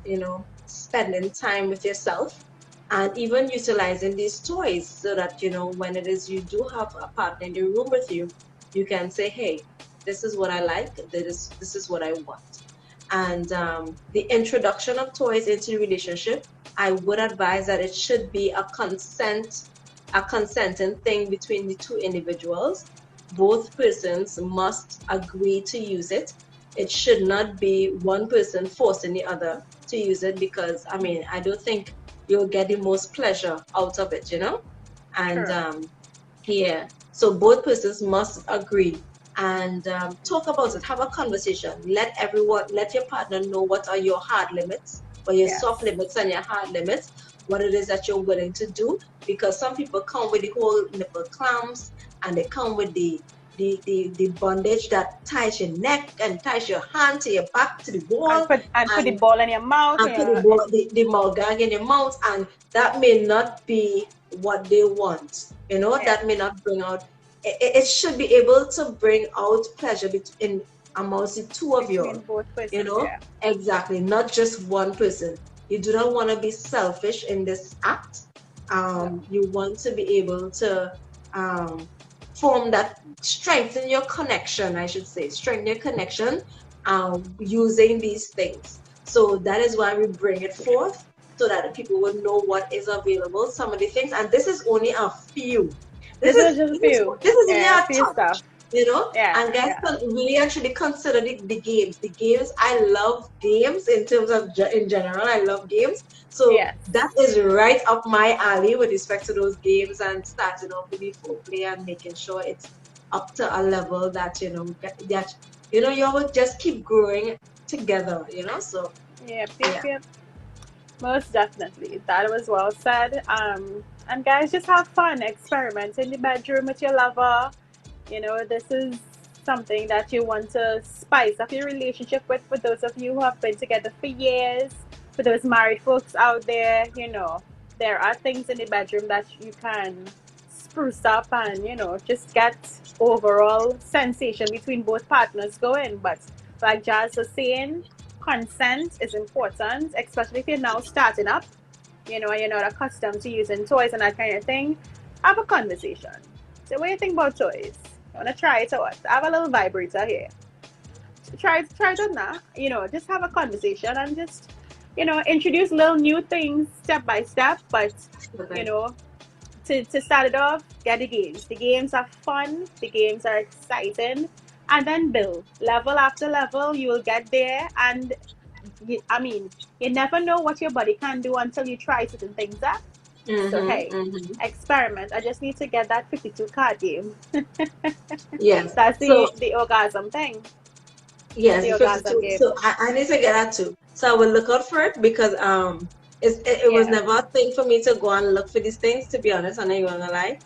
spending time with yourself and even utilizing these toys so that, when it is you do have a partner in the room with you, you can say, hey, this is what I like, this is what I want. And the introduction of toys into the relationship, I would advise that it should be a consenting thing between the two individuals. Both persons must agree to use it. It should not be one person forcing the other to use it, because I mean, I don't think you'll get the most pleasure out of it, And Sure. yeah, so both persons must agree and talk about it. Have a conversation. Let your partner know what are your hard limits, or your Yes. soft limits and your hard limits. What it is that you're willing to do, because some people come with the whole nipple clamps, and they come with the bondage that ties your neck and ties your hand to your back to the wall, And put the ball in your mouth. and put the mouth gag in your mouth, and that may not be what they want. That may not bring out. It should be able to bring out pleasure in amongst the two of you. Between both persons, yeah. Exactly, not just one person. You do not want to be selfish in this act. You want to be able to form that, strengthen your connection, I should say, strengthen your connection using these things. So that is why we bring it forth, so that people will know what is available, some of the things, and this is only a few. This is just a few. This is yeah, a few touch, stuff. Yeah, and guys can really actually consider the games. The games, I love games in terms of in general. I love games. So that is right up my alley with respect to those games, and starting off with the foreplay and making sure it's up to a level that you will just keep growing together. So yeah. Most definitely, that was well said. And guys, just have fun, experiment in the bedroom with your lover. This is something that you want to spice up your relationship with. For those of you who have been together for years, for those married folks out there, there are things in the bedroom that you can spruce up and, just get overall sensation between both partners going. But like Jazz was saying, consent is important, especially if you're now starting up, and you're not accustomed to using toys and that kind of thing. Have a conversation. So what do you think about toys? You want to try it or what? I have a little vibrator here. Try it on now. Just have a conversation and just, introduce little new things step by step. But, to start it off, get the games. The games are fun. The games are exciting. And then build. Level after level, you will get there. And, you never know what your body can do until you try certain things out. So hey, experiment. I just need to get that 52 card game. Yes, that's the orgasm thing. Yes, the orgasm game. So I need to get that too. So I will look out for it, because it was never a thing for me to go and look for these things, to be honest. I'm not even gonna lie.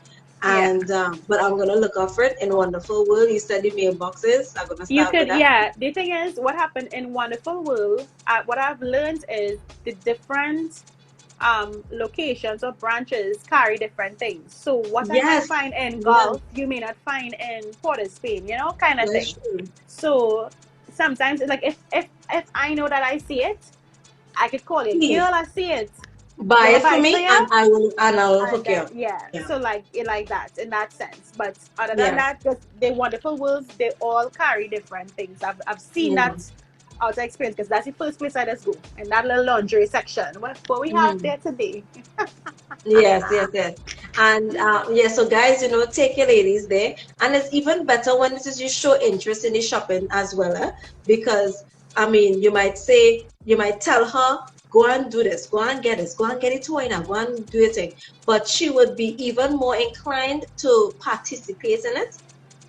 And but I'm gonna look out for it in Wonderful World. You said the mailboxes. I'm gonna start with that. Yeah. The thing is, what happened in Wonderful World? What I've learned is the different locations or branches carry different things. So what I might find in golf, you may not find in Port of Spain, kind of thing. True. So sometimes it's like if I know that I see it, I could call it, girl, I see it. Buy it for me, and I'll hook you up. Yeah. So like that, in that sense. But other than that, just the Wonderful Worlds, they all carry different things. I've seen that out of experience, because that's the first place I just go, in that little lingerie section. What we have there today. Yes. And so guys, take your ladies there. And it's even better when you show interest in the shopping as well, because you might tell her, go and do this, go and get this, go and get a toy now, go and do your thing. But she would be even more inclined to participate in it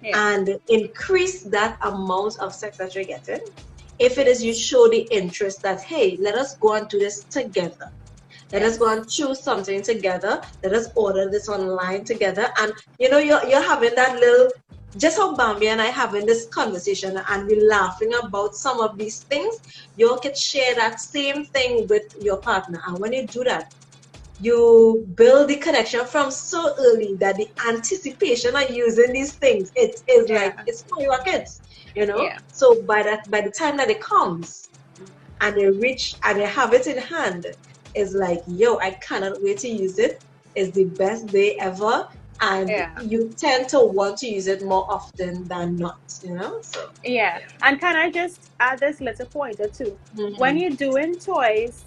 and increase that amount of sex that you're getting. If it is you show the interest that, hey, let us go and do this together. Let us go and choose something together. Let us order this online together. And you know, you're having that little, just how Bambi and I having this conversation and we're laughing about some of these things, you all can share that same thing with your partner. And when you do that, you build the connection from so early that the anticipation of using these things, it is like, it's for your kids, you know? So by the time that it comes and they reach and they have it in hand, it's like, yo, I cannot wait to use it. It's the best day ever. And you tend to want to use it more often than not, you know? So and can I just add this little pointer too? When you're doing toys,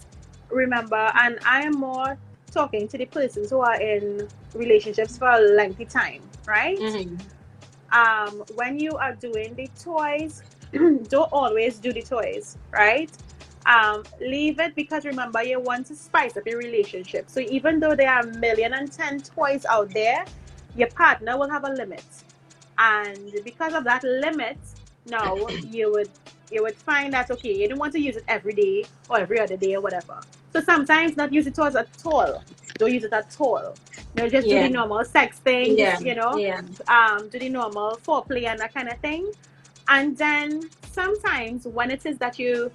remember, and I am more talking to the persons who are in relationships for a lengthy time, right? When you are doing the toys, don't always do the toys, right? Leave it, because remember, you want to spice up your relationship. So even though there are 1,000,010 toys out there, your partner will have a limit, and because of that limit, now you would find that, okay, you don't want to use it every day or every other day or whatever. So sometimes not use it toys at all. Don't use it at all. You know, just do the normal sex things, you know, do the normal foreplay and that kind of thing. And then sometimes when it is that you're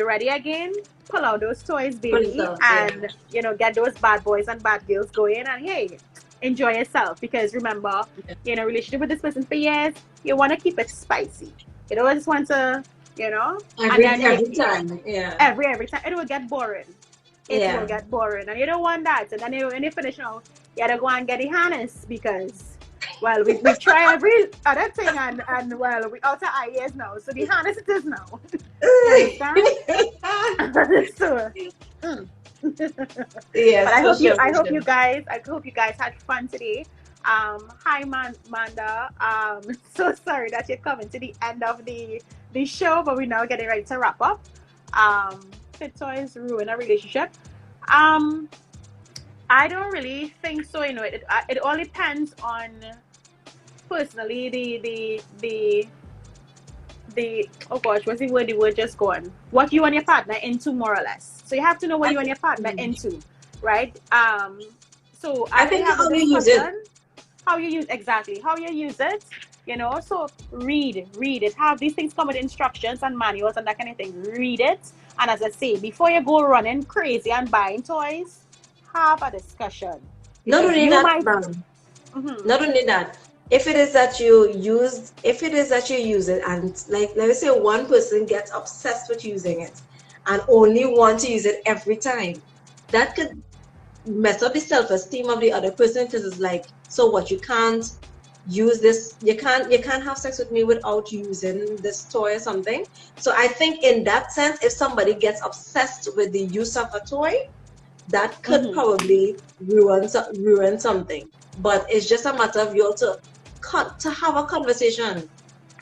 ready again, pull out those toys, baby, and you know, get those bad boys and bad girls going, and hey, enjoy yourself. Because remember, you're in a relationship with this person for years, you want to keep it spicy. You don't just want to, you know, every time, every time it will get boring. It will get boring, and you don't want that. And then when you finish now, you gotta go and get the harness, because, well, we try every other thing, and well, we out of ideas now. So the harness it is now. So, yes, but I hope you guys had fun today. Hi, Manda. So sorry that you're coming to the end of the show, but we're now getting ready to wrap up. Fit toys ruin a relationship. I don't really think so. You know, it all depends on, personally, the oh gosh, what's the word? The word just gone. What you and your partner into, more or less. So you have to know what you and your partner into, right? So I think how you use it. How you use it, you know. So read it. Have these things come with instructions and manuals and that kind of thing. Read it, and as I say, before you go running crazy and buying toys, have a discussion. Not only that, if it is that you use it, and like, let me say one person gets obsessed with using it and only want to use it every time, that could mess up the self-esteem of the other person, because it's like, so what, you can't use this, you can't have sex with me without using this toy or something. So I think in that sense, if somebody gets obsessed with the use of a toy, that could probably ruin something. But it's just a matter of you to have a conversation.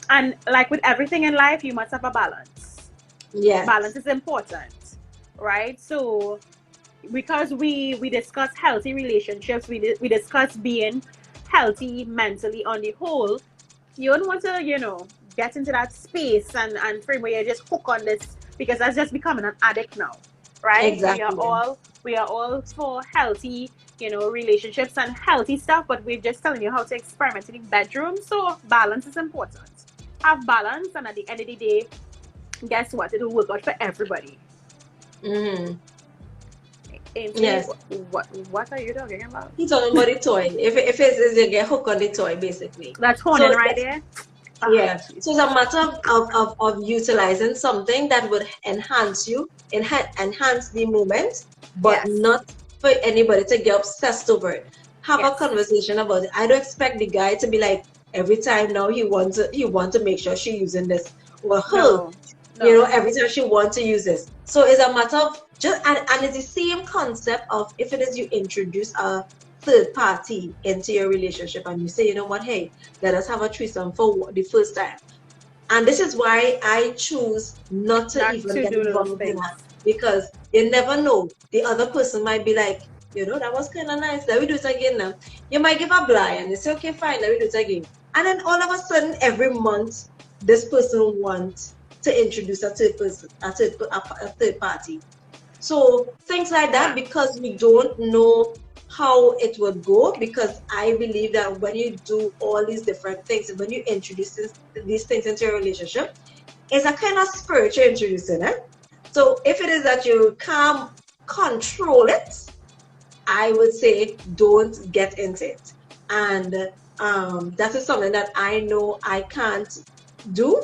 And like with everything in life, you must have a balance. Yes, balance is important, right? So because we discuss healthy relationships, we discuss being healthy mentally on the whole, you don't want to, you know, get into that space and frame where you just hook on this, because that's just becoming an addict now, right? Exactly. We are all for healthy, you know, relationships and healthy stuff, but we're just telling you how to experiment in the bedroom. So balance is important. Have balance, and at the end of the day, guess what? It will work out for everybody. Yes. What are you talking about? He's talking about the toy. If it's you get hooked on the toy, basically. That's honing right there. Yeah. So it's a matter of utilizing something that would enhance the moment, but not for anybody to get obsessed over it. Have a conversation about it. I don't expect the guy to be like, every time now he want to make sure she's using this, or her, you know, every time she wants to use this. So it's a matter of just, and it's the same concept of, if it is you introduce a third party into your relationship and you say, you know what, hey, let us have a threesome for the first time. And this is why I choose not to even get involved in that, because you never know. The other person might be like, you know, that was kind of nice, let me do it again now. You might give a blind and you say, okay, fine, let me do it again. And then all of a sudden, every month, this person wants to introduce a third person, a third party. So things like that, because we don't know how it would go, because I believe that when you do all these different things, when you introduce these things into your relationship, it's a kind of spiritual introducing it. So if it is that you can't control it, I would say don't get into it. And that is something that I know I can't do.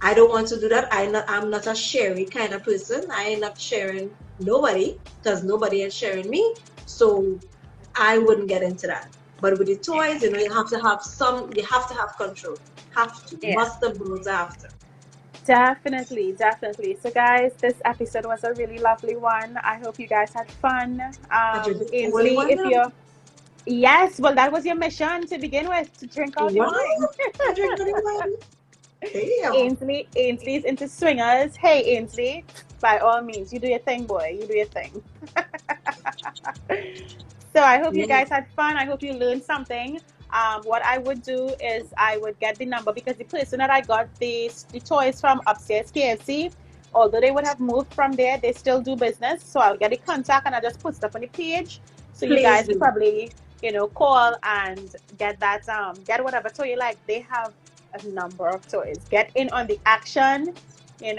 I don't want to do that. I'm not a sharing kind of person. I end up sharing nobody because nobody is sharing me. So I wouldn't get into that. But with the toys, you have to have control. Have to. Yeah. Must the rules after. Definitely. So guys, this episode was a really lovely one. I hope you guys had fun. Ainsley, if you're yes, well, that was your mission to begin with, to drink all the wine. I drink all the wine. Ainsley's into swingers. Hey, Ainsley, by all means, you do your thing, boy. You do your thing. So I hope you guys had fun. I hope you learned something. What I would do is I would get the number, because the person that I got the toys from upstairs KFC, although they would have moved from there, they still do business. So I'll get the contact and I'll just put stuff on the page. So you guys can probably, call and get that, get whatever toy you like. They have a number of toys. Get in on the action, and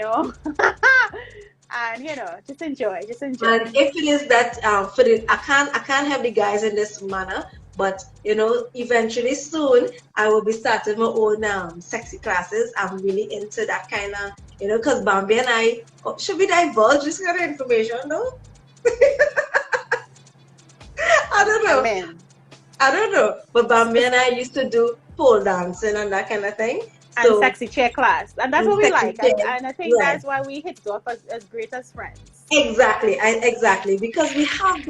just enjoy. And if it is that I can't help the guys in this manner, but eventually soon I will be starting my own sexy classes. I'm really into that kind of, because Bambi and I should we divulge this kind of information though? I don't know, but Bambi and I used to do pole dancing and that kind of thing. And sexy chair class, and that's what we like, and I think that's why we hit it off as great as friends. Exactly, because we have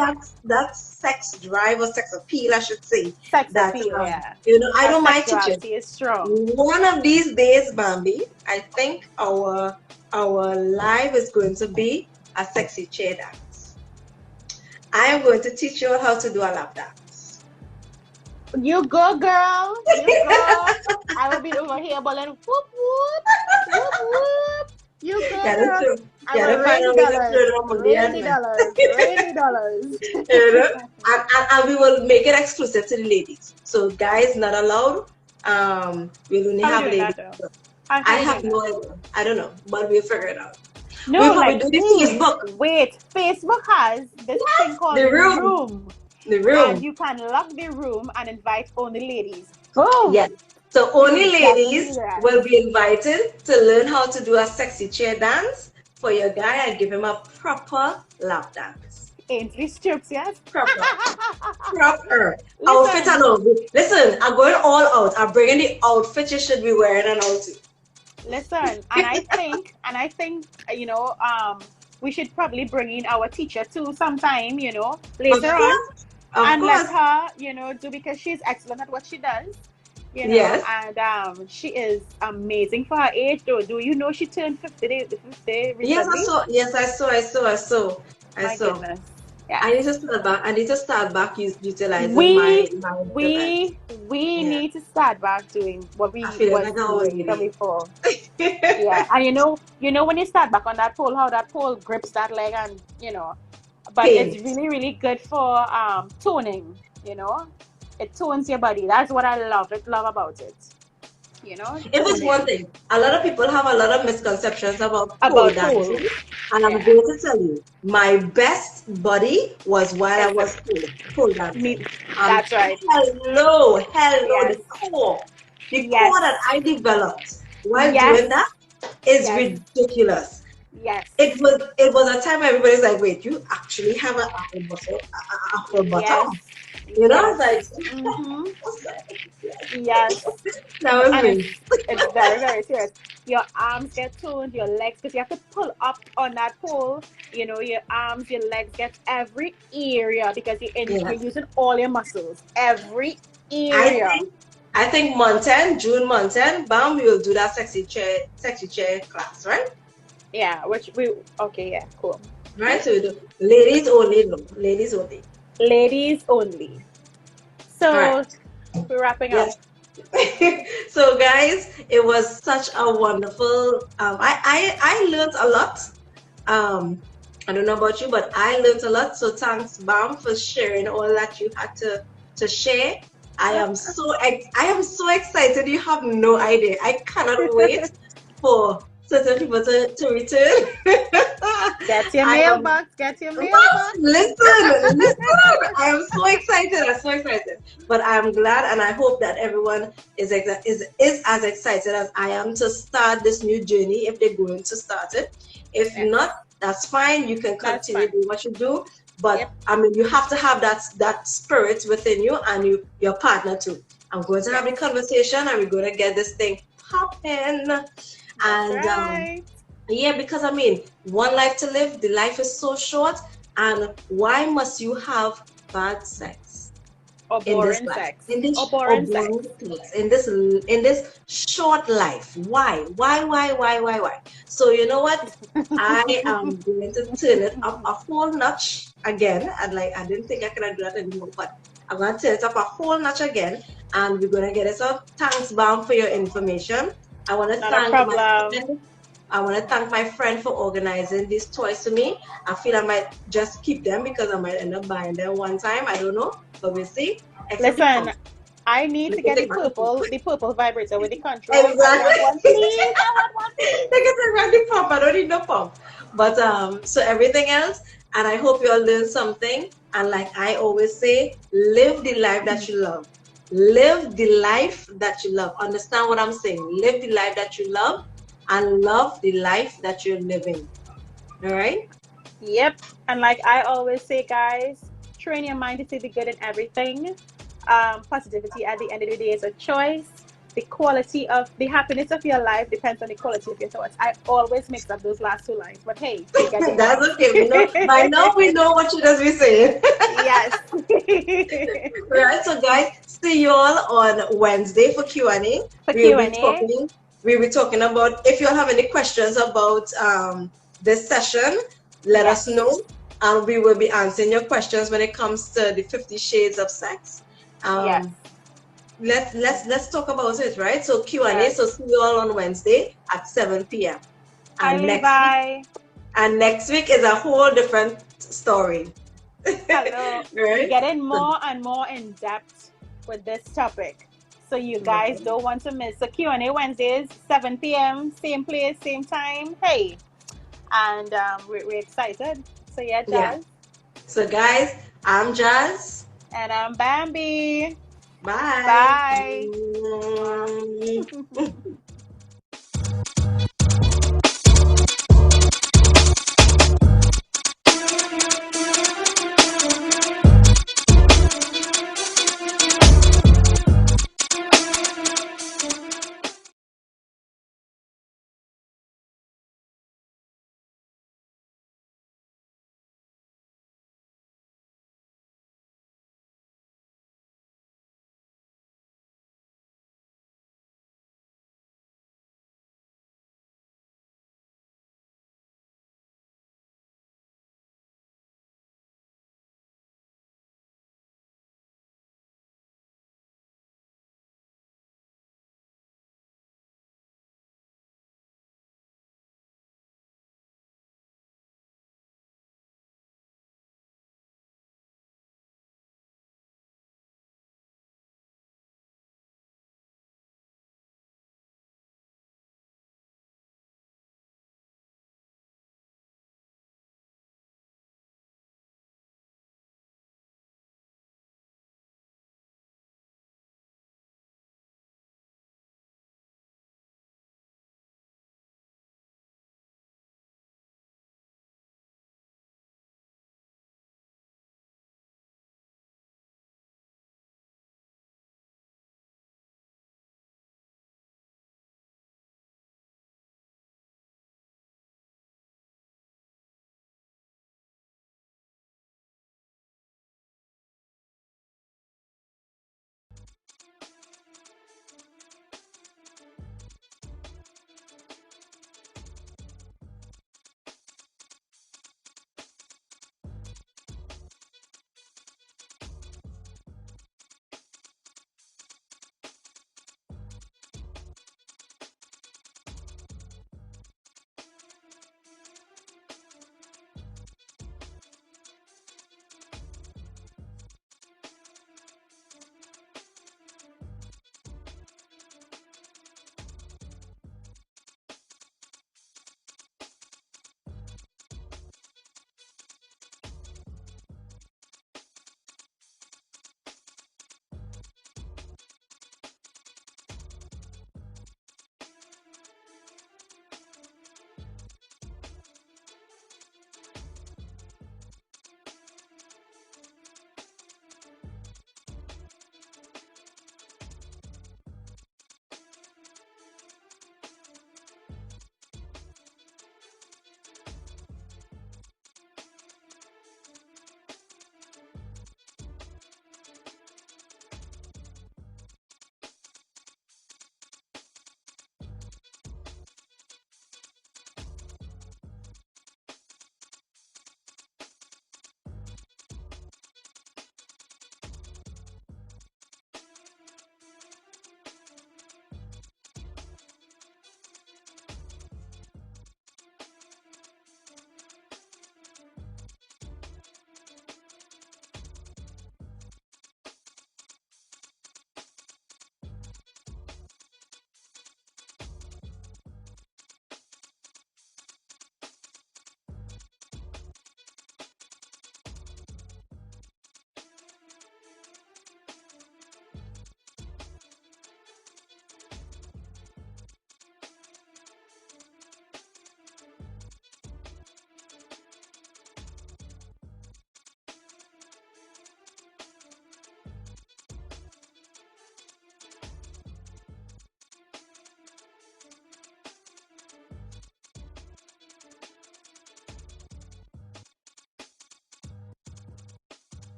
that sex drive or sex appeal, I should say. Sex appeal, yeah. I don't mind teaching. Is strong. One of these days, Bambi, I think our live is going to be a sexy chair dance. I am going to teach you how to do a lap dance. You go, girl. You go. I will be over here balling whoop whoop whoop whoop. You go, girl. $80. And we will make it exclusive to the ladies. So guys not allowed. We'll only have ladies. I have no idea. I don't know, but we'll figure it out. No, we'll probably do the Facebook. Wait, Facebook has this thing called the room. The room. And you can lock the room and invite only ladies. Oh, yes. So only ladies will be invited to learn how to do a sexy chair dance for your guy and give him a proper lap dance. Ainsley strips, yes? Proper. Outfit and all. Listen, I'm going all out. I'm bringing the outfit you should be wearing and all too. Listen, and I think, we should probably bring in our teacher too sometime, later on. Let her, do, because she's excellent at what she does. Yes. And she is amazing for her age, though. Do you know she turned 50 recently? Yes, I saw. My goodness. Yeah. I need to start back utilizing we need to start back doing what we was doing before. Yeah, and when you start back on that pole, how that pole grips that leg, and but it's really, really good for toning. It tones your body. That's what I love about it. It was one thing. A lot of people have a lot of misconceptions about pole dancing. And I'm going to tell you, my best body was while I was pole dancing. That's right. Hello, yes. The core that I developed while doing that is ridiculous. Yes. It was a time where everybody's like, wait, you actually have an upper bottom. Yes. Yes. That was me. It's very, very serious. Your arms get toned, your legs, because you have to pull up on that pole. Your arms, your legs get every area, because you're using all your muscles. Every area. I think June month 10, bam, we will do that sexy chair class, right? Yeah, cool. Right, so we do ladies only. Ladies only. So we're wrapping up. So guys, it was such a wonderful. I learned a lot. Um, I don't know about you, but I learned a lot. So thanks, Bam, for sharing all that you had to share. I am so excited. You have no idea. I cannot wait for certain people to return. Get your I am mailbox. Get your what? mailbox. Listen. I am so excited. I'm so excited. But I'm glad, and I hope that everyone is as excited as I am to start this new journey if they're going to start it. If Yes, not, that's fine. You can that's continue fine. doing what you do. Yep. But I mean, you have to have that spirit within you, and your partner too. I'm going to have Yes, the conversation, and we're going to get this thing popping. that's And right. yeah, because I mean, one life to live, the life is so short, and why must you have bad sex Or in this boring life? sex. In Or this or boring sex. boring sex, in this short life? Why? So you know what? I am going to turn it up a whole notch again. And like I didn't think I could do that anymore, but I'm gonna turn it up a whole notch again, and we're gonna get it. So thanks, Bound, for your information. I want to Not a thank my problem. friend I want to thank my friend for organizing these toys for me. I feel I might just keep them because I might end up buying them one time. I don't know, but we'll see. Except the Listen, pump. I need They to can get take back the pump. the purple vibrator with the control. I want Exactly. one, please. I want one, They please. can take back the pump. I don't need no pump. But so everything else, and I hope you all learn something. And like I always say, live the life that you love. Live the life that you love. Understand what I'm saying? Live the life that you love and love the life that you're living. All right? Yep. And like I always say, guys, train your mind to see the good in everything. Positivity at the end of the day is a choice. The happiness of your life depends on the quality of your thoughts. I always mix up those last two lines, but hey, you get the That's point. okay. We know by now we know what you just be saying. Yes. Right. So guys, see you all on Wednesday for Q&A. For We will be Q&A. talking. We'll be talking about if you all have any questions about this session, let us Yes. know. And we will be answering your questions when it comes to the 50 Shades of Sex. Yes. Let's talk about it, right? So Q&A. So Yes. see you all on Wednesday at 7 p.m. Hi, And next week Levi. And next week is a whole different story. Hello. We're Right? getting So, more and more in depth with this topic. So you guys don't want to miss. So Q&A Wednesdays, 7 p.m., same place, same time. Hey. And we're excited. So yeah, yeah. Jazz. So, guys, I'm Jazz. And I'm Bambi. Bye. Bye.